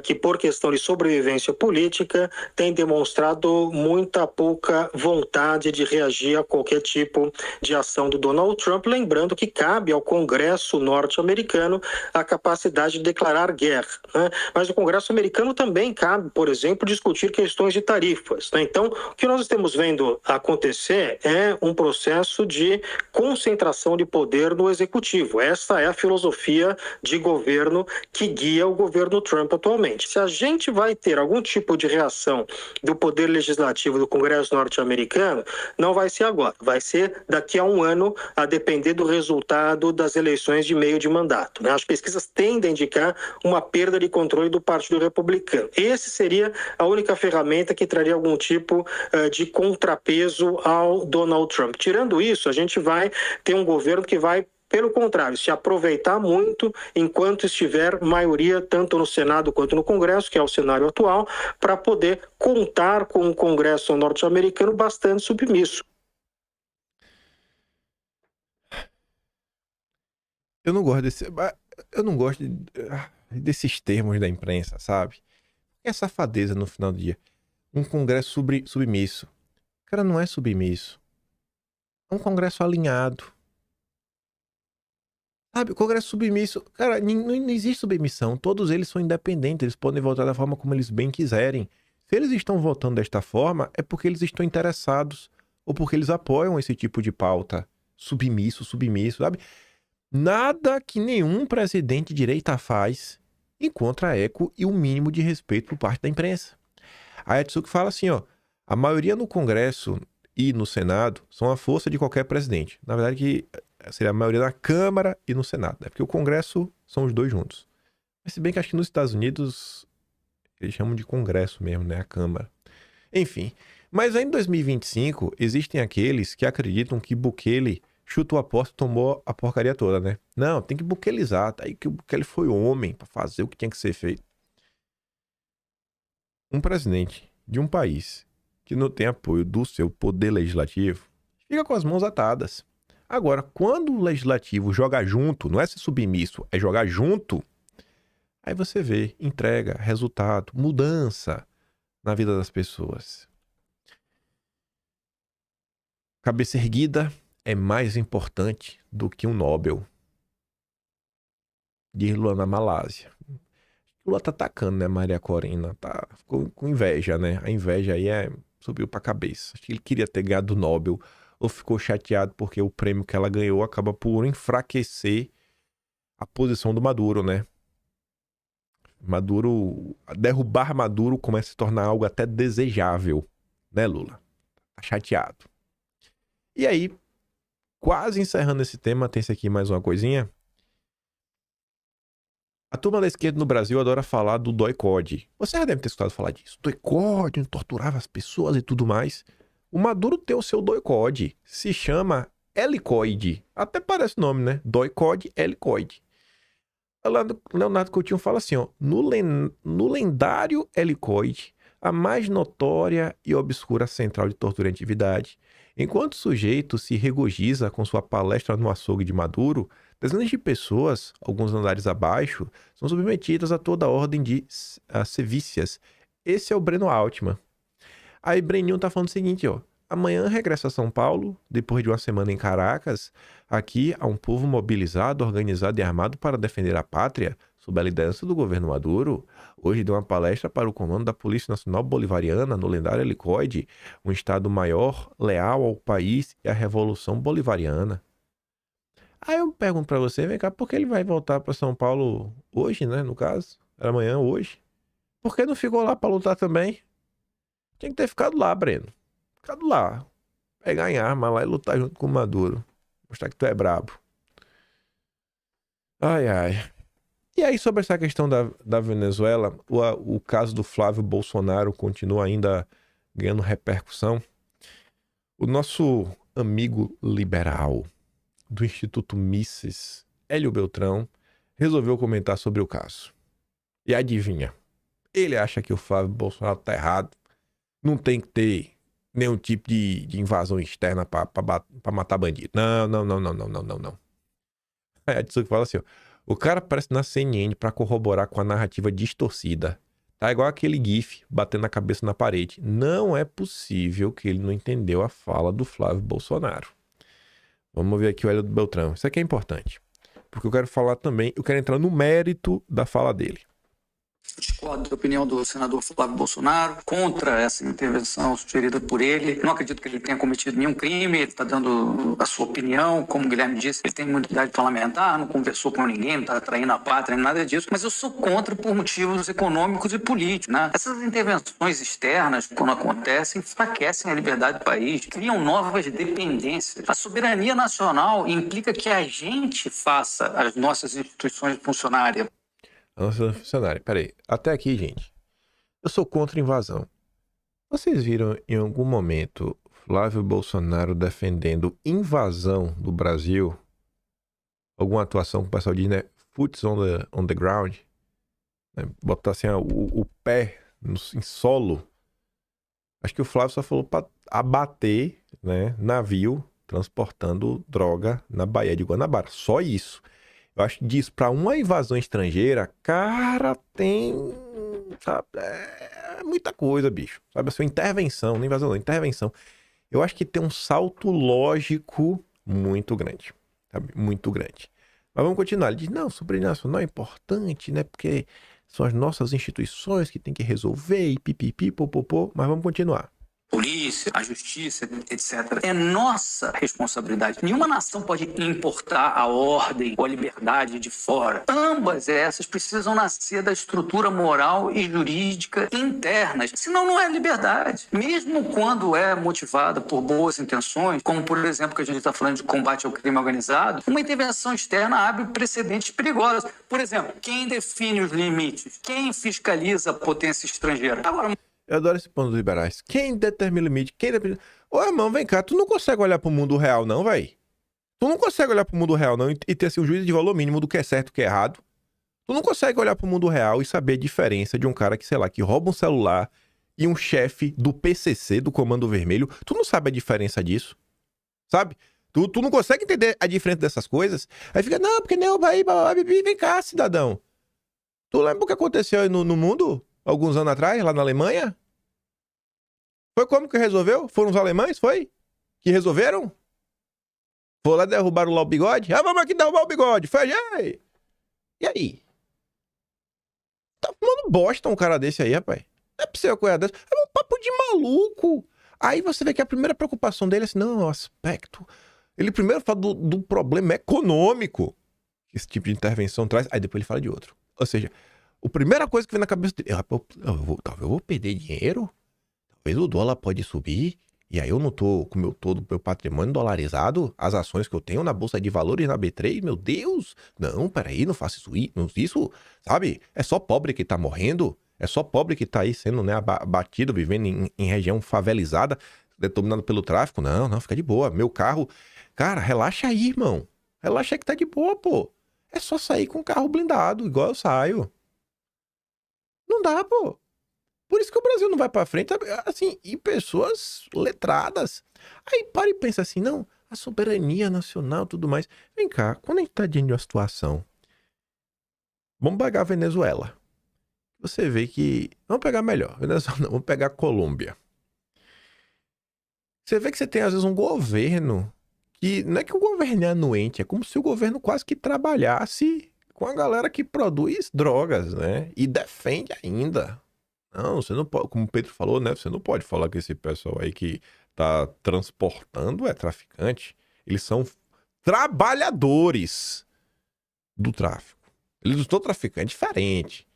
que, por questão de sobrevivência política, têm demonstrado muita pouca vontade de reagir a qualquer tipo de ação do Donald Trump, lembrando que cabe ao Congresso norte-americano a capacidade de declarar guerra, né? Mas o Congresso americano também cabe, por exemplo, discutir questões de tarifas, né? Então, o que nós estamos vendo acontecer é um processo de concentração de poder no executivo. Essa é a filosofia de governo que guia o governo Trump atualmente. Se a gente vai ter algum tipo de reação do poder legislativo do Congresso norte-americano, não vai ser agora, vai ser daqui a um ano, a depender do resultado das eleições de meio de mandato, né? As pesquisas tendem a indicar uma perda de controle do Partido Republicano. Esse seria a única ferramenta que traria algum tipo de contrapeso ao Donald Trump. Tirando isso, a gente vai ter um governo que vai, pelo contrário, se aproveitar muito enquanto estiver maioria tanto no Senado quanto no Congresso, que é o cenário atual, para poder contar com um Congresso norte-americano bastante submisso.
Eu não gosto desses termos da imprensa, sabe? É safadeza no final do dia. Um Congresso submisso. Cara, não é submisso. É um Congresso alinhado. Sabe, o Congresso submisso, cara, não existe submissão. Todos eles são independentes, eles podem votar da forma como eles bem quiserem. Se eles estão votando desta forma, é porque eles estão interessados ou porque eles apoiam esse tipo de pauta. Submisso, sabe? Nada que nenhum presidente de direita faz encontra eco e o mínimo de respeito por parte da imprensa. A Etsuki fala assim, ó, a maioria no Congresso e no Senado são a força de qualquer presidente. Na verdade, que seria a maioria na Câmara e no Senado, né? Porque o Congresso são os dois juntos. Mas se bem que acho que nos Estados Unidos eles chamam de Congresso mesmo, né? A Câmara. Enfim. Mas aí em 2025 existem aqueles que acreditam que Bukele chutou a porta e tomou a porcaria toda, né? Não, tem que bukelizar. Tá aí que o Bukele foi homem pra fazer o que tinha que ser feito. Um presidente de um país que não tem apoio do seu poder legislativo fica com as mãos atadas. Agora, quando o legislativo joga junto, não é ser submisso, é jogar junto, aí você vê entrega, resultado, mudança na vida das pessoas. Cabeça erguida é mais importante do que um Nobel. Diz Lula na Malásia. Lula tá atacando, né, Maria Corina? Ficou com inveja, né? A inveja aí é subiu pra cabeça. Acho que ele queria ter ganhado o Nobel, ou ficou chateado porque o prêmio que ela ganhou acaba por enfraquecer a posição do Maduro, né? Derrubar Maduro começa a se tornar algo até desejável, né, Lula? Tá chateado. E aí, quase encerrando esse tema, tem esse aqui mais uma coisinha. A turma da esquerda no Brasil adora falar do doicode. Você já deve ter escutado falar disso. Doicode, torturava as pessoas e tudo mais. O Maduro tem o seu doicode. Se chama helicoide. Até parece o nome, né? Doicode, helicoide. Leonardo Coutinho fala assim, ó. No lendário helicoide, a mais notória e obscura central de tortura e atividade, enquanto o sujeito se regozija com sua palestra no açougue de Maduro, dezenas de pessoas, alguns andares abaixo, são submetidas a toda a ordem de sevícias. Esse é o Breno Altman. Aí Breninho tá falando o seguinte, ó. Amanhã regressa a São Paulo, depois de uma semana em Caracas. Aqui há um povo mobilizado, organizado e armado para defender a pátria, sob a liderança do governo Maduro. Hoje deu uma palestra para o comando da Polícia Nacional Bolivariana, no lendário helicoide, um estado maior, leal ao país e à Revolução Bolivariana. Aí eu pergunto pra você, vem cá, por que ele vai voltar pra São Paulo hoje, né, no caso? Era amanhã, hoje. Por que não ficou lá pra lutar também? Tinha que ter ficado lá, Breno. Ficado lá. Pegar em arma lá e lutar junto com o Maduro. Mostrar que tu é brabo. Ai, ai. E aí, sobre essa questão da Venezuela, o caso do Flávio Bolsonaro continua ainda ganhando repercussão. O nosso amigo liberal do Instituto Mises, Hélio Beltrão, resolveu comentar sobre o caso. E adivinha? Ele acha que o Flávio Bolsonaro tá errado. Não tem que ter nenhum tipo de invasão externa pra matar bandido. Não. Aí a Tsuki fala assim, ó. O cara aparece na CNN pra corroborar com a narrativa distorcida. Tá igual aquele gif batendo a cabeça na parede. Não é possível que ele não entendeu a fala do Flávio Bolsonaro. Vamos ver aqui o Hélio Beltrão. Isso aqui é importante. Porque eu quero falar também, eu quero entrar no mérito da fala dele.
Discordo da opinião do senador Flávio Bolsonaro contra essa intervenção sugerida por ele. Não acredito que ele tenha cometido nenhum crime, ele está dando a sua opinião. Como o Guilherme disse, ele tem imunidade parlamentar, não conversou com ninguém, não está traindo a pátria, nada disso. Mas eu sou contra por motivos econômicos e políticos, né? Essas intervenções externas, quando acontecem, enfraquecem a liberdade do país, criam novas dependências. A soberania nacional implica que a gente faça as nossas instituições funcionarem.
Nossa, funcionário, peraí. Até aqui, gente. Eu sou contra a invasão. Vocês viram em algum momento Flávio Bolsonaro defendendo invasão do Brasil? Alguma atuação que o pessoal diz, né? Foots on the ground. Né? Botar assim o pé em solo. Acho que o Flávio só falou pra abater, né, navio transportando droga na Baía de Guanabara. Só isso. Eu acho que disso pra uma invasão estrangeira, cara, tem, sabe, é muita coisa, bicho. Sabe, a sua intervenção, não invasão não, intervenção. Eu acho que tem um salto lógico muito grande, sabe, muito grande. Mas vamos continuar. Ele diz, não, soberania nacional é importante, né, porque são as nossas instituições que tem que resolver e pipipi, popopô, mas vamos continuar.
Polícia, a justiça, etc. É nossa responsabilidade. Nenhuma nação pode importar a ordem ou a liberdade de fora. Ambas essas precisam nascer da estrutura moral e jurídica internas, senão não é liberdade. Mesmo quando é motivada por boas intenções, como por exemplo que a gente está falando de combate ao crime organizado, uma intervenção externa abre precedentes perigosos. Por exemplo, quem define os limites? Quem fiscaliza a potência estrangeira? Agora,
eu adoro esse ponto dos liberais. Quem determina o limite? Quem determina... Ô, irmão, vem cá. Tu não consegue olhar pro mundo real, não, véi? Tu não consegue olhar pro mundo real, não, e ter assim, um juízo de valor mínimo do que é certo e o que é errado. Tu não consegue olhar pro mundo real e saber a diferença de um cara que, sei lá, que rouba um celular e um chefe do PCC, do Comando Vermelho. Tu não sabe a diferença disso. Sabe? Tu não consegue entender a diferença dessas coisas. Aí fica, não, porque nem o vai, vem cá, cidadão. Tu lembra o que aconteceu aí no mundo? Alguns anos atrás, lá na Alemanha? Foi como que resolveu? Foram os alemães, foi? Que resolveram? Foi lá derrubaram lá o bigode? Ah, vamos aqui derrubar o bigode. Foi, e aí? Tá fumando bosta um cara desse aí, rapaz. Não é possível coisa dessa. É um papo de maluco. Aí você vê que a primeira preocupação dele é assim, não, é o aspecto... Ele primeiro fala do problema econômico que esse tipo de intervenção traz, aí depois ele fala de outro. Ou seja, a primeira coisa que vem na cabeça dele, talvez eu vou perder dinheiro, talvez o dólar pode subir, e aí eu não tô com todo o meu patrimônio dolarizado, as ações que eu tenho na Bolsa de Valores, na B3, meu Deus, não, peraí, não faça isso, sabe? É só pobre que tá morrendo, é só pobre que tá aí sendo, né, abatido, vivendo em região favelizada, determinado pelo tráfico. Não, fica de boa, meu carro... Cara, relaxa aí, irmão. Relaxa aí que tá de boa, pô. É só sair com o carro blindado, igual eu saio. Não dá, pô. Por isso que o Brasil não vai pra frente, assim, e pessoas letradas. Aí para e pensa assim, não, a soberania nacional e tudo mais. Vem cá, quando a gente tá diante de uma situação, vamos pegar a Venezuela. Você vê que... Vamos pegar melhor. Venezuela não, vamos pegar a Colômbia. Você vê que você tem, às vezes, um governo que... Não é que o governo é anuente, é como se o governo quase que trabalhasse com a galera que produz drogas, né? E defende ainda. Não, você não pode... Como o Pedro falou, né? Você não pode falar que esse pessoal aí que tá transportando é traficante. Eles são trabalhadores do tráfico. Eles não estão traficando, é diferente.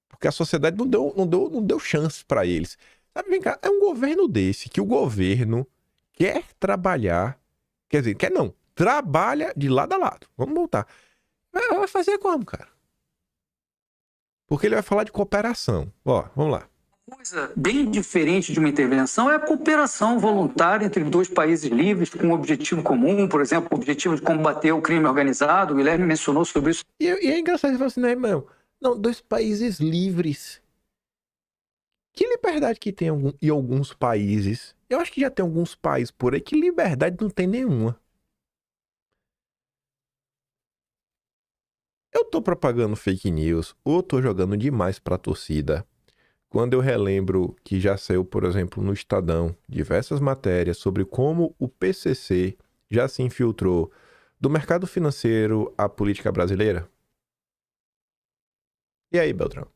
Porque a sociedade não deu chance pra eles. Sabe, vem cá, é um governo desse que o governo quer trabalhar, quer dizer, quer não, trabalha de lado a lado. Vamos voltar. Vai fazer como, cara? Porque ele vai falar de cooperação. Ó, vamos lá.
Coisa bem diferente de uma intervenção é a cooperação voluntária entre dois países livres com um objetivo comum, por exemplo, o objetivo de combater o crime organizado. O Guilherme mencionou sobre isso.
E é engraçado, ele fala assim, né, irmão? Não, dois países livres. Que liberdade que tem em alguns países? Eu acho que já tem alguns países por aí que liberdade não tem nenhuma. Eu tô propagando fake news ou tô jogando demais pra torcida quando eu relembro que já saiu, por exemplo, no Estadão, diversas matérias sobre como o PCC já se infiltrou do mercado financeiro à política brasileira? E aí, Beltrão?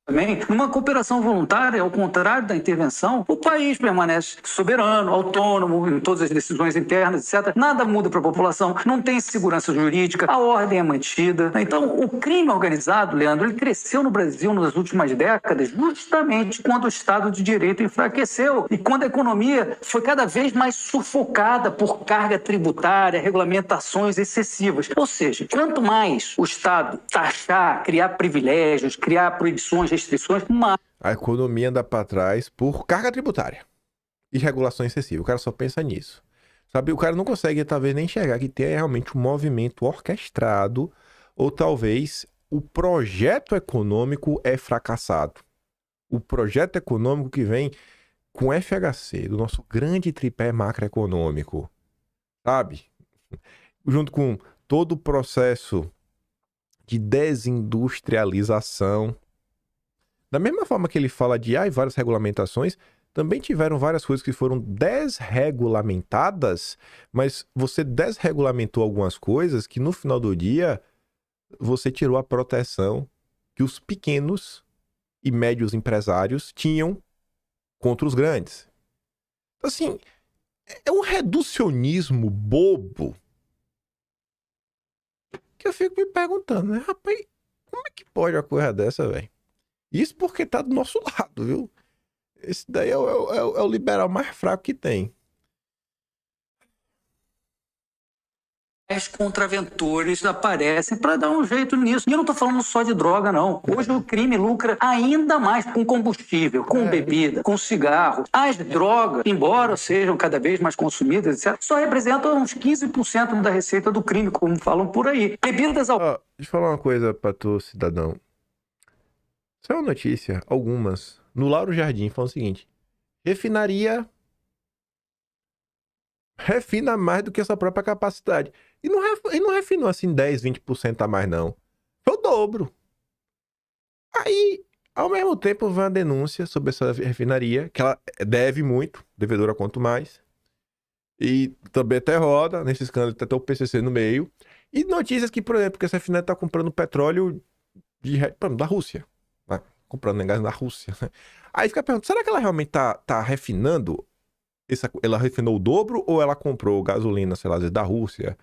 Também, numa cooperação voluntária, ao contrário da intervenção, o país permanece soberano, autônomo em todas as decisões internas, etc. Nada muda para a população, não tem segurança jurídica, a ordem é mantida. Então, o crime organizado, Leandro, ele cresceu no Brasil nas últimas décadas justamente quando o Estado de Direito enfraqueceu e quando a economia foi cada vez mais sufocada por carga tributária, regulamentações excessivas. Ou seja, quanto mais o Estado taxar, criar privilégios, criar proibições, restrições, mas...
A economia anda para trás por carga tributária e regulação excessiva. O cara só pensa nisso. Sabe, o cara não consegue talvez nem enxergar que tem realmente um movimento orquestrado ou talvez o projeto econômico é fracassado. O projeto econômico que vem com FHC, do nosso grande tripé macroeconômico, sabe? Junto com todo o processo de desindustrialização. Da mesma forma que ele fala de várias regulamentações, também tiveram várias coisas que foram desregulamentadas, mas você desregulamentou algumas coisas que no final do dia você tirou a proteção que os pequenos e médios empresários tinham contra os grandes. Então, assim, é um reducionismo bobo que eu fico me perguntando, né? Rapaz, como é que pode uma coisa dessa, velho? Isso porque tá do nosso lado, viu? Esse daí é o liberal mais fraco que tem.
Os contraventores aparecem para dar um jeito nisso. E eu não estou falando só de droga, não. Hoje o crime lucra ainda mais com combustível, com bebida, com cigarro. As drogas, embora sejam cada vez mais consumidas, etc., só representam uns 15% da receita do crime, como falam por aí. Bebidas ao...
Deixa eu falar uma coisa pra tu, cidadão. Saiu uma notícia, algumas, no Lauro Jardim, falando o seguinte: refinaria refina mais do que a sua própria capacidade. E não refinou assim 10, 20% a mais, não. Foi o dobro. Aí, ao mesmo tempo, vem uma denúncia sobre essa refinaria, que ela deve muito, devedora quanto mais. E também até roda, nesse escândalo, até o PCC no meio. E notícias que, por exemplo, que essa refinaria está comprando petróleo da Rússia. Né? Comprando gás da Rússia. Aí fica perguntando, será que ela realmente tá refinando? Ela refinou o dobro ou ela comprou gasolina, sei lá, às vezes da Rússia?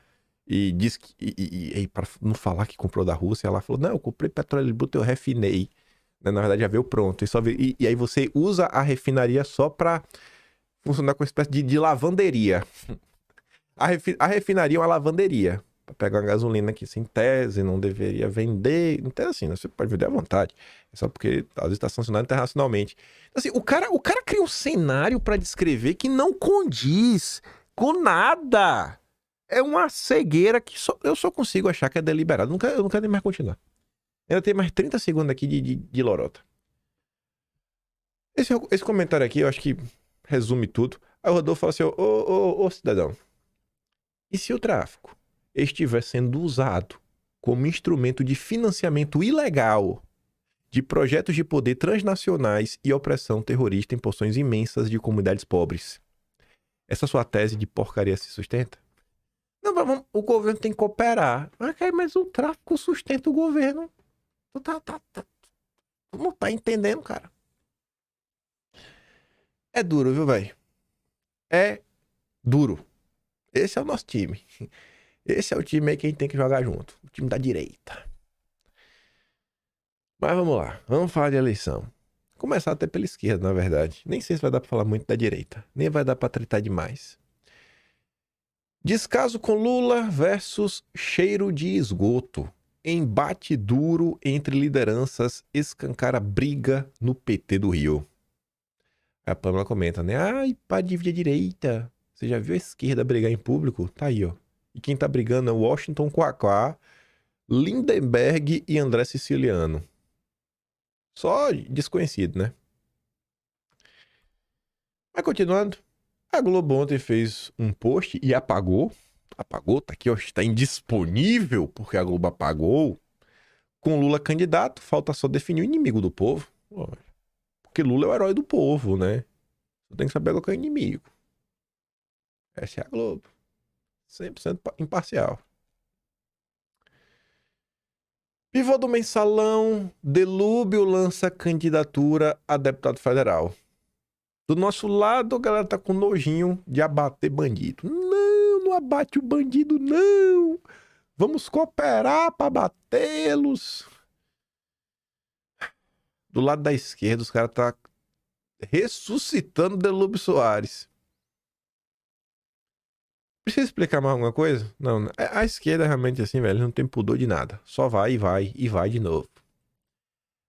E disse que... E para não falar que comprou da Rússia, ela falou, não, eu comprei petróleo bruto, eu refinei. Na verdade, já veio pronto. E aí você usa a refinaria só pra funcionar com uma espécie de lavanderia. A refinaria é uma lavanderia. Pra pegar uma gasolina que, sem tese, não deveria vender. Não tem assim, né? Você pode vender à vontade. É só porque, às vezes, está sancionado internacionalmente. Assim, o cara cria um cenário pra descrever que não condiz com nada. É uma cegueira que eu só consigo achar que é deliberado. Eu não quero nem mais continuar. Ainda tem mais 30 segundos aqui de lorota. Esse comentário aqui, eu acho que resume tudo. Aí o Rodolfo fala assim, ô cidadão, e se o tráfico estiver sendo usado como instrumento de financiamento ilegal de projetos de poder transnacionais e opressão terrorista em porções imensas de comunidades pobres? Essa sua tese de porcaria se sustenta? Não, o governo tem que cooperar. Mas o tráfico sustenta o governo. Tu não tá entendendo, cara. É duro, viu, velho? É duro. Esse é o nosso time. Esse é o time aí que a gente tem que jogar junto. O time da direita. Mas vamos lá. Vamos falar de eleição. Começar até pela esquerda, na verdade. Nem sei se vai dar pra falar muito da direita. Nem vai dar pra tretar demais. Descaso com Lula versus cheiro de esgoto. Embate duro entre lideranças escancara briga no PT do Rio. A Pâmela comenta, né? Ai, pra dividir a direita. Você já viu a esquerda brigar em público? Tá aí, ó. E quem tá brigando é Washington Quaquá, Lindenberg e André Siciliano. Só desconhecido, né? Mas continuando. A Globo ontem fez um post e apagou. Apagou, tá aqui, ó. Está indisponível porque a Globo apagou. Com Lula candidato, falta só definir o inimigo do povo. Porque Lula é o herói do povo, né? Você tem que saber qual que é o inimigo. Essa é a Globo. 100% imparcial. Pivô do Mensalão, Delúbio lança candidatura a deputado federal. Do nosso lado, a galera tá com nojinho de abater bandido. Não abate o bandido, não! Vamos cooperar para batê-los. Do lado da esquerda, os caras tá ressuscitando Delúbio Soares. Precisa explicar mais alguma coisa? Não, a esquerda é realmente assim, velho, não tem pudor de nada. Só vai e vai de novo.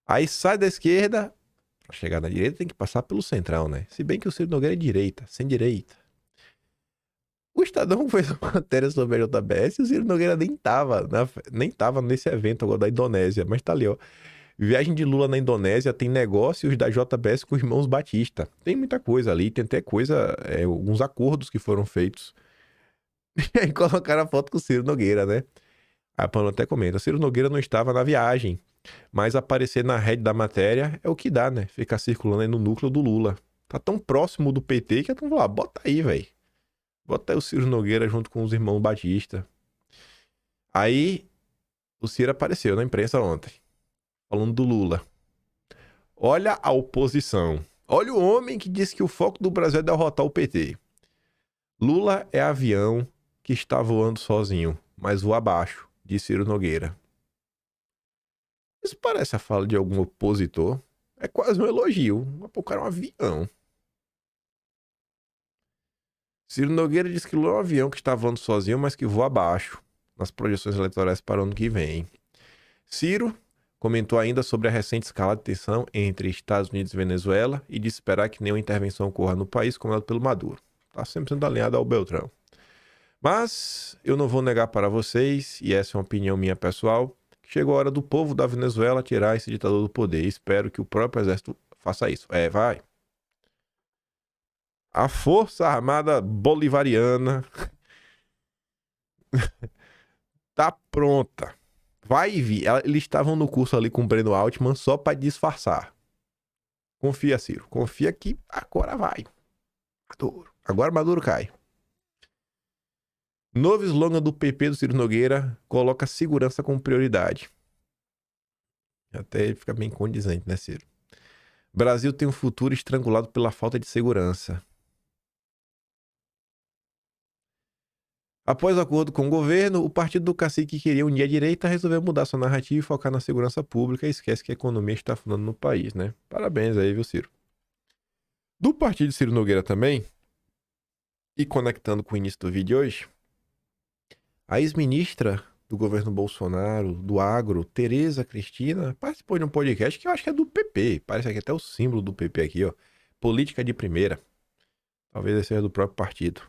Aí sai da esquerda, pra chegar na direita tem que passar pelo central, né? Se bem que o Ciro Nogueira é direita, sem direita. O Estadão fez uma matéria sobre a JBS e o Ciro Nogueira nem tava nesse evento agora da Indonésia, mas tá ali, ó. Viagem de Lula na Indonésia, tem negócios da JBS com os irmãos Batista. Tem muita coisa ali, tem até alguns acordos que foram feitos. E aí colocaram a foto com o Ciro Nogueira, né? A Pano até comenta, Ciro Nogueira não estava na viagem, mas aparecer na rede da matéria é o que dá, né? Ficar circulando aí no núcleo do Lula. Tá tão próximo do PT que estão lá, bota aí, velho. Bota aí o Ciro Nogueira junto com os irmãos Batista. Aí, o Ciro apareceu na imprensa ontem, falando do Lula. Olha a oposição. Olha o homem que disse que o foco do Brasil é derrotar o PT. Lula é avião que está voando sozinho, mas voa abaixo, disse Ciro Nogueira. Isso parece a fala de algum opositor. É quase um elogio. O cara é um avião. Ciro Nogueira disse que Lula é um avião que está voando sozinho, mas que voa abaixo, nas projeções eleitorais para o ano que vem. Ciro comentou ainda sobre a recente escalada de tensão entre Estados Unidos e Venezuela e disse esperar que nenhuma intervenção ocorra no país comandado pelo Maduro. Está sempre sendo alinhado ao Beltrão. Mas eu não vou negar para vocês, e essa é uma opinião minha pessoal, que chegou a hora do povo da Venezuela tirar esse ditador do poder. E espero que o próprio exército faça isso. Vai. A Força Armada Bolivariana tá pronta. Vai vir. Eles estavam no curso ali com o Breno Altman só para disfarçar. Confia, Ciro. Confia que agora vai. Maduro. Agora Maduro cai. Novo slogan do PP do Ciro Nogueira coloca segurança como prioridade. Até fica bem condizente, né, Ciro? Brasil tem um futuro estrangulado pela falta de segurança. Após o acordo com o governo, o partido do cacique que queria unir a direita resolveu mudar sua narrativa e focar na segurança pública e esquece que a economia está afundando no país, né? Parabéns aí, viu, Ciro? Do partido de Ciro Nogueira também, e conectando com o início do vídeo de hoje, a ex-ministra do governo Bolsonaro, do agro, Tereza Cristina, participou de um podcast que eu acho que é do PP. Parece que até o símbolo do PP aqui, ó. Política de primeira. Talvez seja do próprio partido.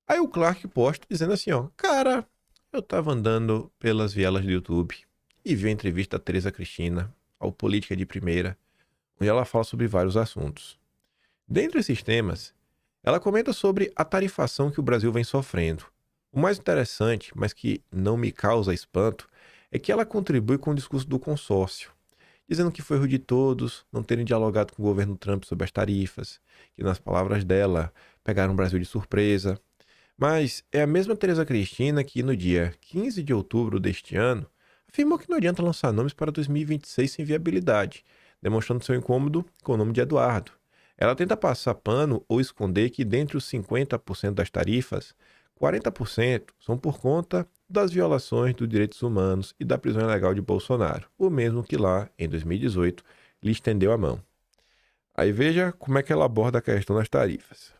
Aí o Clark posta dizendo assim, ó. Cara, eu tava andando pelas vielas do YouTube e vi a entrevista da Tereza Cristina ao Política de Primeira, onde ela fala sobre vários assuntos. Dentre esses temas, ela comenta sobre a tarifação que o Brasil vem sofrendo. O mais interessante, mas que não me causa espanto, é que ela contribui com o discurso do consórcio, dizendo que foi erro de todos não terem dialogado com o governo Trump sobre as tarifas, que nas palavras dela, pegaram o Brasil de surpresa. Mas é a mesma Tereza Cristina que, no dia 15 de outubro deste ano, afirmou que não adianta lançar nomes para 2026 sem viabilidade, demonstrando seu incômodo com o nome de Eduardo. Ela tenta passar pano ou esconder que, dentre os 50% das tarifas, 40% são por conta das violações dos direitos humanos e da prisão ilegal de Bolsonaro, o mesmo que lá, em 2018, lhe estendeu a mão. Aí veja como é que ela aborda a questão das tarifas.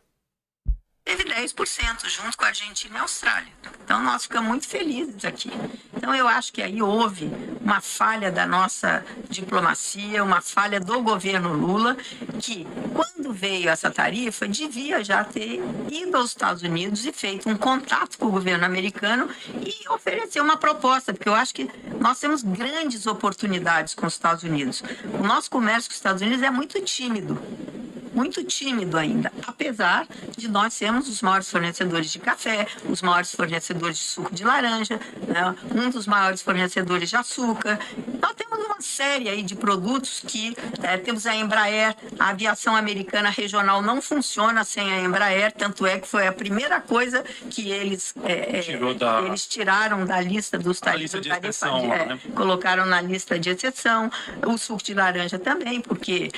Teve 10% junto com a Argentina e a Austrália. Então nós ficamos muito felizes aqui. Então eu acho que aí houve uma falha da nossa diplomacia, uma falha do governo Lula, que quando veio essa tarifa, devia já ter ido aos Estados Unidos e feito um contato com o governo americano e oferecer uma proposta, porque eu acho que nós temos grandes oportunidades com os Estados Unidos. O nosso comércio com os Estados Unidos é muito tímido ainda, apesar de nós sermos os maiores fornecedores de café, os maiores fornecedores de suco de laranja, né? Um dos maiores fornecedores de açúcar. Nós temos uma série aí de produtos que temos a Embraer, a aviação americana regional não funciona sem a Embraer, tanto é que foi a primeira coisa que eles tiraram da lista dos tarifas, né? Colocaram na lista de exceção, o suco de laranja também, porque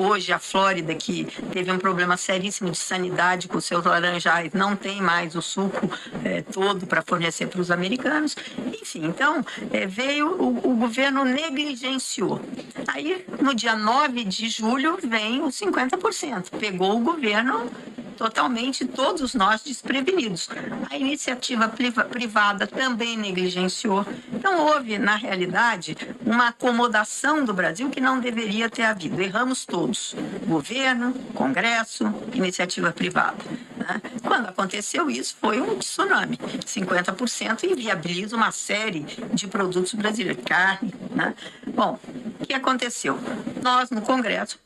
hoje a Flórida, que teve um problema seríssimo de sanidade com seus laranjais, não tem mais o suco todo para fornecer para os americanos. Enfim, então, veio o governo negligenciou. Aí, no dia 9 de julho, vem os 50%. Pegou o governo totalmente, todos nós desprevenidos. A iniciativa privada também negligenciou. Então, houve, na realidade, uma acomodação do Brasil que não deveria ter havido. Erramos todos. Governo, Congresso, iniciativa privada. Né? Quando aconteceu isso, foi um tsunami. 50% inviabiliza uma série de produtos brasileiros, carne. Né? Bom, o que aconteceu? Nós, no Congresso,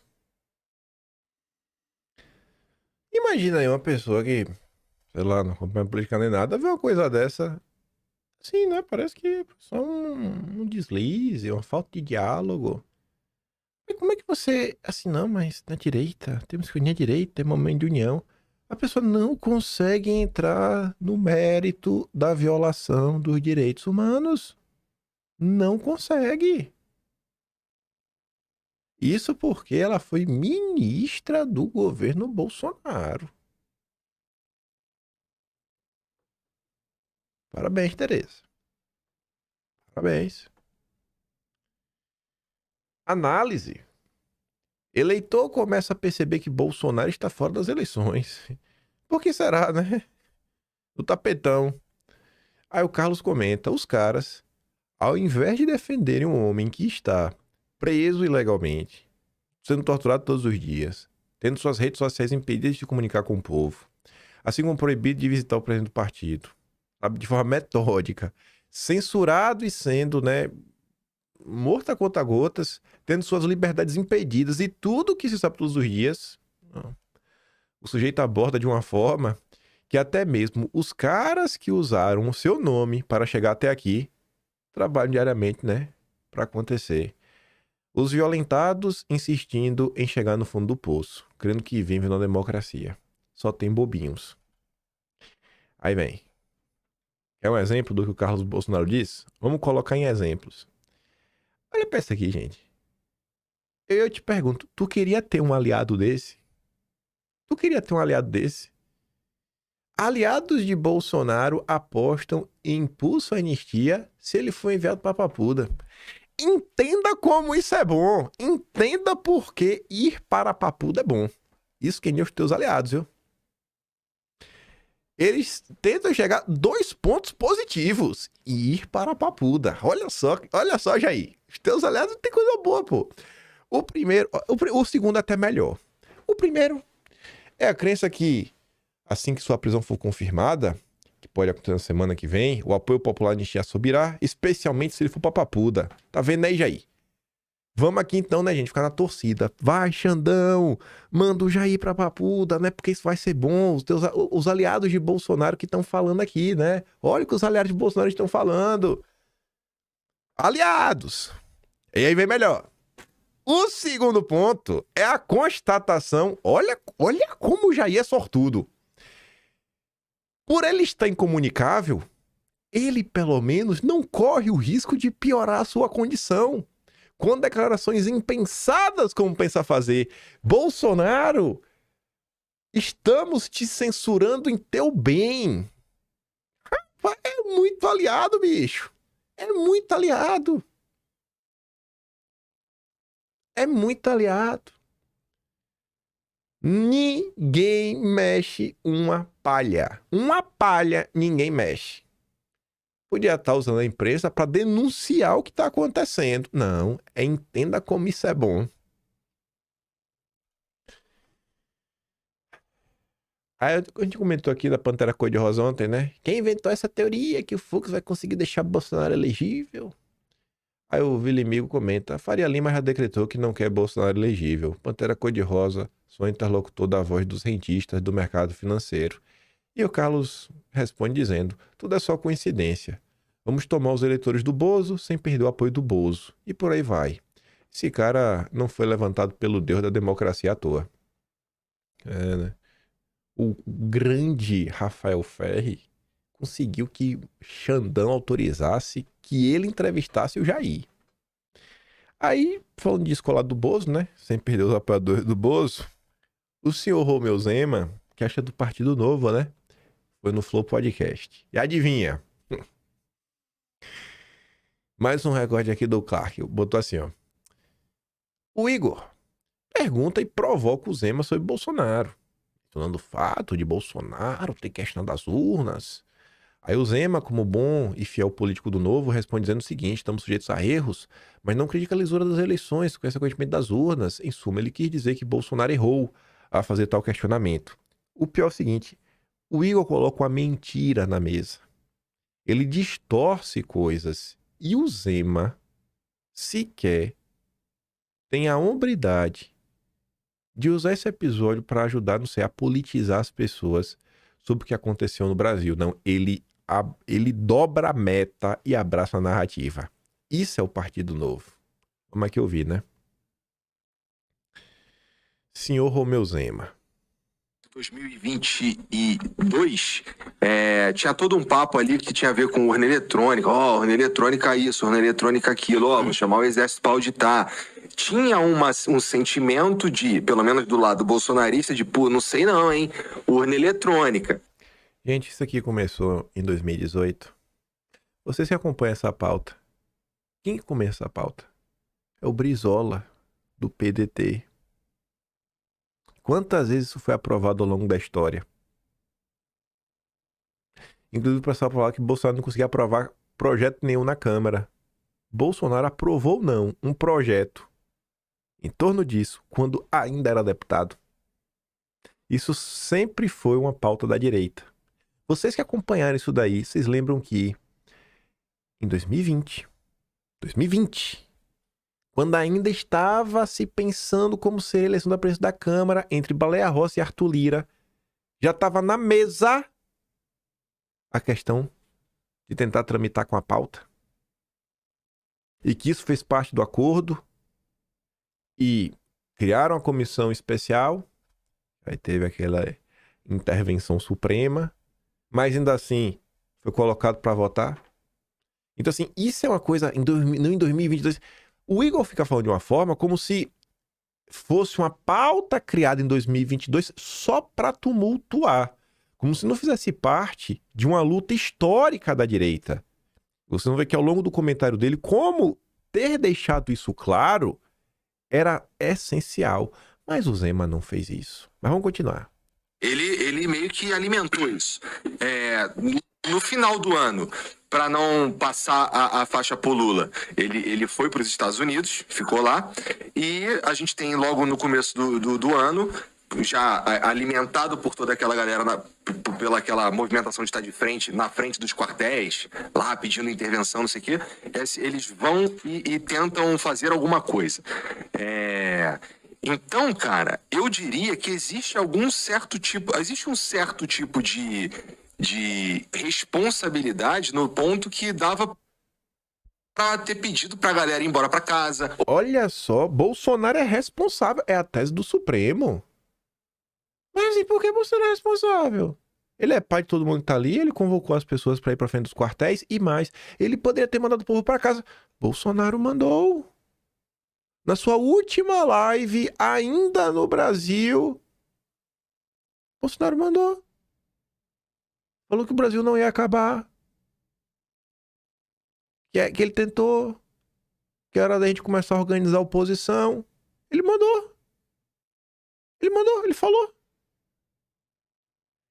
Imagina aí uma pessoa que, sei lá, não acompanha política nem nada, vê uma coisa dessa. Sim, né? Parece que é só um deslize, uma falta de diálogo. E como é que você, assim, não, mas na direita, temos que unir a direita, é momento de união. A pessoa não consegue entrar no mérito da violação dos direitos humanos. Não consegue. Isso porque ela foi ministra do governo Bolsonaro. Parabéns, Tereza. Parabéns. Análise. Eleitor começa a perceber que Bolsonaro está fora das eleições. Por que será, né? No tapetão. Aí o Carlos comenta, os caras, ao invés de defenderem um homem que está preso ilegalmente, sendo torturado todos os dias, tendo suas redes sociais impedidas de comunicar com o povo, assim como proibido de visitar o presidente do partido, sabe, de forma metódica, censurado e sendo, né, morto a conta-gotas, tendo suas liberdades impedidas e tudo que se sabe todos os dias, o sujeito aborda de uma forma que até mesmo os caras que usaram o seu nome para chegar até aqui trabalham diariamente, né, para acontecer. Os violentados insistindo em chegar no fundo do poço, crendo que vivem na democracia. Só tem bobinhos. Aí vem. É um exemplo do que o Carlos Bolsonaro diz? Vamos colocar em exemplos. Olha pra isso aqui, gente. Eu te pergunto, tu queria ter um aliado desse? Tu queria ter um aliado desse? Aliados de Bolsonaro apostam em impulso à anistia se ele for enviado pra Papuda. Entenda como isso é bom. Entenda por que ir para a Papuda é bom. Isso quem é os teus aliados, viu? Eles tentam chegar 2 pontos positivos e ir para a Papuda. Olha só, Jair. Os teus aliados tem coisa boa, pô. O segundo até melhor. O primeiro é a crença que, assim que sua prisão for confirmada, que pode acontecer na semana que vem, o apoio popular de anistia subirá, especialmente se ele for pra Papuda. Tá vendo aí, Jair? Vamos aqui então, né, gente? Ficar na torcida. Vai, Xandão! Manda o Jair pra Papuda, né? Porque isso vai ser bom. Os aliados de Bolsonaro que estão falando aqui, né? Olha o que os aliados de Bolsonaro estão falando. Aliados! E aí vem melhor. O segundo ponto é a constatação. Olha como o Jair é sortudo. Por ele estar incomunicável, ele, pelo menos, não corre o risco de piorar a sua condição. Com declarações impensadas como pensa fazer. Bolsonaro, estamos te censurando em teu bem. É muito aliado, bicho. É muito aliado. É muito aliado. Ninguém mexe uma palha. Uma palha ninguém mexe. Podia estar usando a imprensa para denunciar o que está acontecendo. Não, entenda como isso é bom. Aí a gente comentou aqui da Pantera Cor-de-Rosa ontem, né? Quem inventou essa teoria que o Fux vai conseguir deixar Bolsonaro elegível? Aí o Vilimigo comenta, Faria Lima já decretou que não quer Bolsonaro elegível. Pantera Cor-de-Rosa, sou interlocutor da voz dos rentistas do mercado financeiro. E o Carlos responde dizendo, tudo é só coincidência. Vamos tomar os eleitores do Bozo sem perder o apoio do Bozo. E por aí vai. Esse cara não foi levantado pelo Deus da democracia à toa. É, né? O grande Rafael Ferri conseguiu que Xandão autorizasse que ele entrevistasse o Jair. Aí, falando de escolar do Bozo, né? Sem perder os apoiadores do Bozo, o senhor Romeu Zema, que acha do Partido Novo, né? Foi no Flow Podcast. E adivinha? Mais um recorde aqui do Clark. Botou assim, ó. O Igor pergunta e provoca o Zema sobre Bolsonaro. Falando o fato de Bolsonaro ter questionado as urnas. Aí o Zema, como bom e fiel político do Novo, responde dizendo o seguinte, estamos sujeitos a erros, mas não critica a lisura das eleições, consequentemente das urnas. Em suma, ele quis dizer que Bolsonaro errou a fazer tal questionamento. O pior é o seguinte, o Igor coloca uma mentira na mesa. Ele distorce coisas. E o Zema sequer tem a hombridade de usar esse episódio para ajudar, não sei, a politizar as pessoas sobre o que aconteceu no Brasil. Não, ele dobra a meta e abraça a narrativa. Isso é o Partido Novo. Como é que eu vi, né? Senhor Romeu Zema.
2022, tinha todo um papo ali que tinha a ver com urna eletrônica. Urna eletrônica isso, urna eletrônica aquilo. Vou chamar o exército para auditar. Tinha um sentimento de, pelo menos do lado bolsonarista, de, não sei não, hein? Urna eletrônica.
Gente, isso aqui começou em 2018. Vocês que acompanham essa pauta. Quem começa essa pauta? É o Brizola, do PDT. Quantas vezes isso foi aprovado ao longo da história? Inclusive o pessoal falava que Bolsonaro não conseguia aprovar projeto nenhum na Câmara. Bolsonaro aprovou, não, um projeto em torno disso, quando ainda era deputado. Isso sempre foi uma pauta da direita. Vocês que acompanharam isso daí, vocês lembram que em 2020, quando ainda estava se pensando como seria a eleição da presidência da Câmara entre Baleia Rossi e Arthur Lira, já estava na mesa a questão de tentar tramitar com a pauta. E que isso fez parte do acordo. E criaram a comissão especial. Aí teve aquela intervenção suprema. Mas ainda assim foi colocado para votar. Então assim, isso é uma coisa, em 2022... O Igor fica falando de uma forma como se fosse uma pauta criada em 2022 só para tumultuar. Como se não fizesse parte de uma luta histórica da direita. Você não vê que ao longo do comentário dele, como ter deixado isso claro era essencial. Mas o Zema não fez isso. Mas vamos continuar.
Ele meio que alimentou isso. No final do ano, para não passar a faixa pro Lula, ele foi para os Estados Unidos, ficou lá, e a gente tem logo no começo do ano, já alimentado por toda aquela galera, pela aquela movimentação de estar de frente, na frente dos quartéis, lá pedindo intervenção, não sei o quê, eles vão e tentam fazer alguma coisa. Então, cara, eu diria que existe um certo tipo de responsabilidade no ponto que dava pra ter pedido pra galera ir embora pra casa.
Olha só, Bolsonaro é responsável. É a tese do Supremo. Mas assim, por que Bolsonaro é responsável? Ele é pai de todo mundo que tá ali, ele convocou as pessoas pra ir pra frente dos quartéis e mais. Ele poderia ter mandado o povo pra casa. Bolsonaro mandou. Na sua última live, ainda no Brasil, Bolsonaro mandou. Falou que o Brasil não ia acabar. Que ele tentou. Que era da gente começar a organizar a oposição. Ele mandou. Ele falou.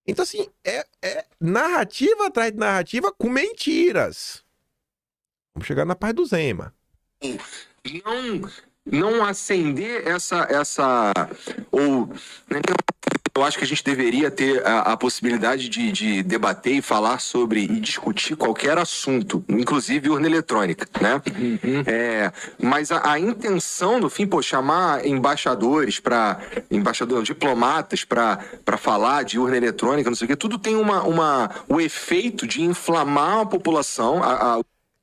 Então, assim, é narrativa atrás de narrativa com mentiras. Vamos chegar na parte do Zema.
Não acender ou, né, eu acho que a gente deveria ter a possibilidade de debater e falar sobre e discutir qualquer assunto, inclusive urna eletrônica, né? Mas a intenção, no fim, chamar diplomatas para falar de urna eletrônica, não sei o que, tudo tem o efeito de inflamar a população.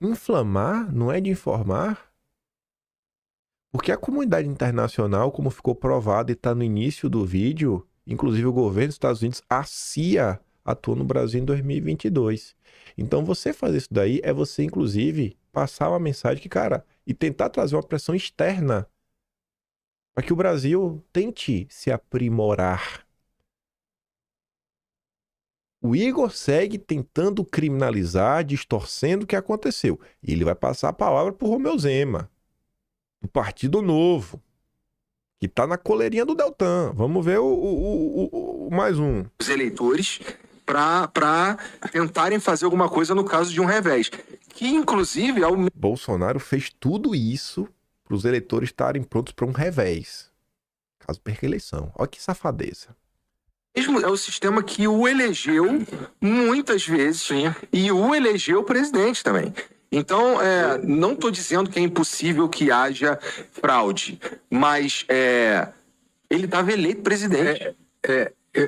Inflamar não é de informar? Porque a comunidade internacional, como ficou provado e está no início do vídeo, inclusive o governo dos Estados Unidos, a CIA, atuou no Brasil em 2022. Então você fazer isso daí é você, inclusive, passar uma mensagem que, cara, e tentar trazer uma pressão externa para que o Brasil tente se aprimorar. O Igor segue tentando criminalizar, distorcendo o que aconteceu. E ele vai passar a palavra para o Romeu Zema, do Partido Novo, que tá na coleirinha do Deltan. Vamos ver o mais um.
Os eleitores para tentarem fazer alguma coisa no caso de um revés. Que, inclusive,
Bolsonaro fez tudo isso para os eleitores estarem prontos para um revés, caso perca a eleição. Olha que safadeza.
É o sistema que o elegeu muitas vezes, e o elegeu presidente também. Então, não estou dizendo que é impossível que haja fraude, mas ele estava eleito presidente.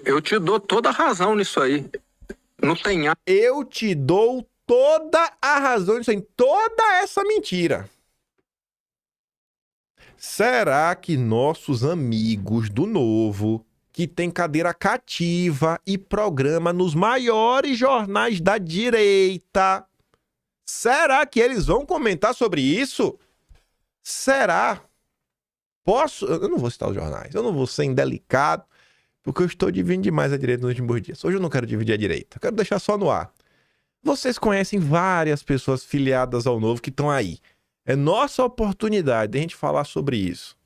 Eu te dou toda a razão nisso aí. Não tem...
Eu te dou toda a razão nisso aí, toda essa mentira. Será que nossos amigos do Novo, que tem cadeira cativa e programa nos maiores jornais da direita, será que eles vão comentar sobre isso? Será? Posso? Eu não vou citar os jornais. Eu não vou ser indelicado, porque eu estou dividindo demais a direita nos últimos dias. Hoje eu não quero dividir a direita. Eu quero deixar só no ar. Vocês conhecem várias pessoas filiadas ao Novo que estão aí. É nossa oportunidade de a gente falar sobre isso.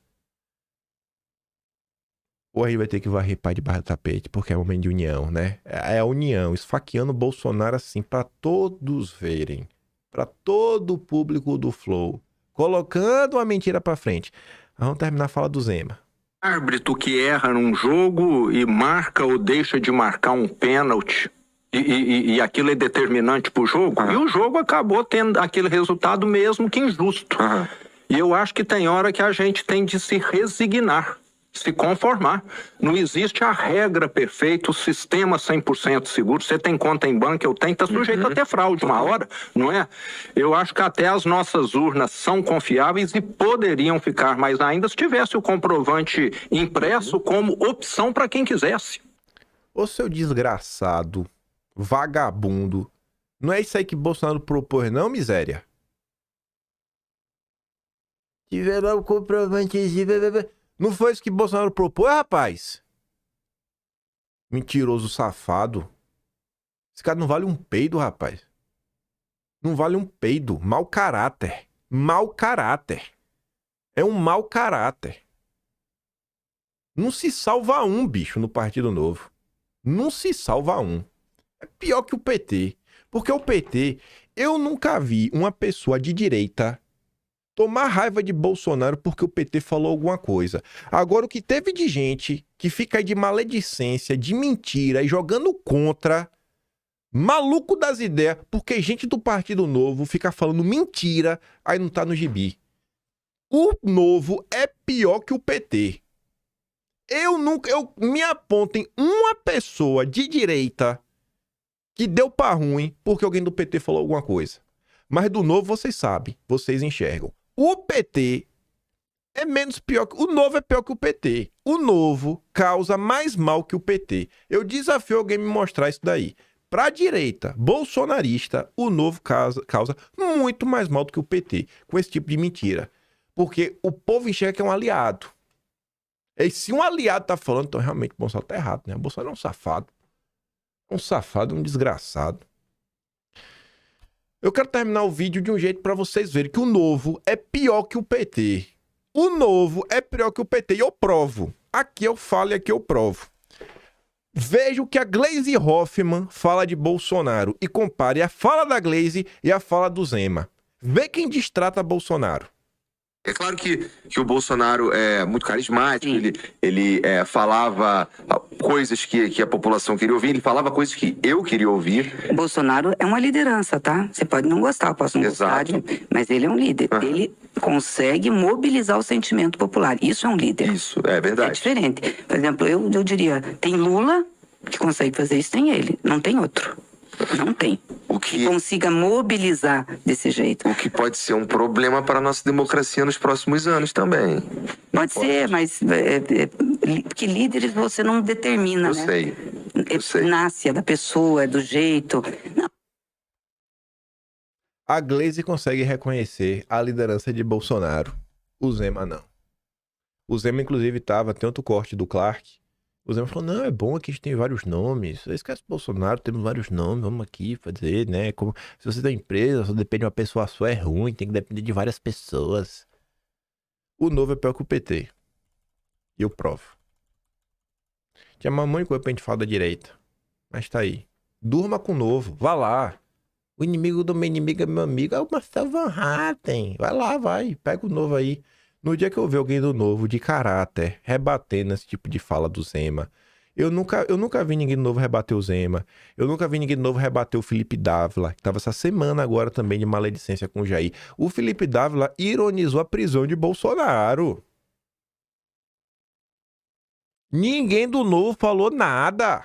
Ou a gente vai ter que varrer pai debaixo do tapete, porque é um momento de união, né? É a união, esfaqueando o Bolsonaro assim, para todos verem. Para todo o público do Flow, colocando uma mentira para frente. Vamos terminar a fala do Zema.
Árbitro que erra num jogo e marca ou deixa de marcar um pênalti e aquilo é determinante pro jogo, e o jogo acabou tendo aquele resultado mesmo que injusto. E eu acho que tem hora que a gente tem de se resignar, se conformar. Não existe a regra perfeita, o sistema 100% seguro. Você tem conta em banco, eu tenho, tá sujeito a ter fraude uma hora, não é? Eu acho que até as nossas urnas são confiáveis e poderiam ficar mais ainda se tivesse o comprovante impresso como opção para quem quisesse.
Ô seu desgraçado, vagabundo, não é isso aí que Bolsonaro propôs não, miséria? Tiver lá o comprovantezinho. Não foi isso que Bolsonaro propôs, rapaz? Mentiroso safado. Esse cara não vale um peido, rapaz. Não vale um peido. Mau caráter. Mau caráter. É um mau caráter. Não se salva um, bicho, no Partido Novo. Não se salva um. É pior que o PT. Porque o PT, eu nunca vi uma pessoa de direita tomar raiva de Bolsonaro porque o PT falou alguma coisa. Agora, o que teve de gente que fica aí de maledicência, de mentira e jogando contra, maluco das ideias, porque gente do Partido Novo fica falando mentira, aí não tá no gibi. O Novo é pior que o PT. Me apontem uma pessoa de direita que deu pra ruim porque alguém do PT falou alguma coisa. Mas do Novo vocês sabem, vocês enxergam. O PT é menos pior que... O Novo é pior que o PT. O Novo causa mais mal que o PT. Eu desafio alguém me mostrar isso daí. Pra direita bolsonarista, o Novo causa muito mais mal do que o PT, com esse tipo de mentira. Porque o povo enxerga que é um aliado. E se um aliado tá falando, então realmente o Bolsonaro tá errado, né? O Bolsonaro é um safado. Um safado, um desgraçado. Eu quero terminar o vídeo de um jeito pra vocês verem que o Novo é pior que o PT. O Novo é pior que o PT e eu provo. Aqui eu falo e aqui eu provo. Veja o que a Gleisi Hoffmann fala de Bolsonaro e compare a fala da Gleisi e a fala do Zema. Vê quem destrata Bolsonaro.
É claro que o Bolsonaro é muito carismático, ele falava coisas que a população queria ouvir, ele falava coisas que eu queria ouvir.
Bolsonaro é uma liderança, tá? Você pode não gostar, eu posso não gostar, mas ele é um líder. Ele consegue mobilizar o sentimento popular. Isso é um líder.
Isso, é verdade.
É diferente. Por exemplo, eu diria, tem Lula que consegue fazer isso, tem ele. Não tem outro. Não tem. Que consiga mobilizar desse jeito.
O que pode ser um problema para a nossa democracia nos próximos anos também.
Pode ser, mas porque líderes você não determina, né?
Eu sei.
Nasce da pessoa, do jeito. Não.
A Gleisi consegue reconhecer a liderança de Bolsonaro. O Zema não. O Zema, inclusive, tem outro corte do Clark. O Zema falou, não, é bom aqui a gente tem vários nomes. Você esquece Bolsonaro, temos vários nomes, vamos aqui fazer, né? Como, se você tem empresa, só depende de uma pessoa só, é ruim, tem que depender de várias pessoas. O Novo é pior que o PT. E eu provo. Tinha uma mãe coisa pra gente falar da direita. Mas tá aí. Durma com o Novo, vá lá. O inimigo do meu inimigo é meu amigo, é o Marcelo Van Hatten. Vai lá, vai, pega o Novo aí. No dia que eu ver alguém do Novo de caráter rebatendo esse tipo de fala do Zema, eu nunca vi ninguém do Novo rebater o Zema, eu nunca vi ninguém do Novo rebater o Felipe Dávila, que estava essa semana agora também de maledicência com o Jair. O Felipe Dávila ironizou a prisão de Bolsonaro. Ninguém do Novo falou nada.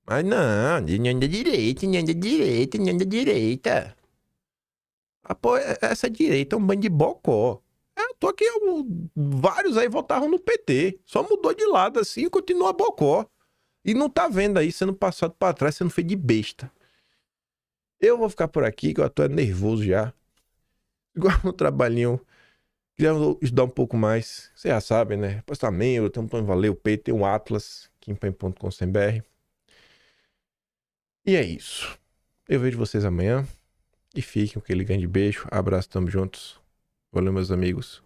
Mas não, ninguém da direita, ninguém da direita, ninguém da direita. Pô, essa direita é um bando de bocó. Tô aqui, vários aí votaram no PT. Só mudou de lado assim e continua bocó. E não tá vendo aí sendo passado pra trás, sendo feito de besta. Eu vou ficar por aqui, que eu tô nervoso já. Igual no trabalhinho. Queria estudar um pouco mais. Você já sabe, né? Depois tá membro, tem um plano Valeu Pay, tem um Atlas, kimpen.com.br. E é isso. Eu vejo vocês amanhã. E fiquem com aquele grande beijo. Abraço, tamo juntos. Valeu, meus amigos.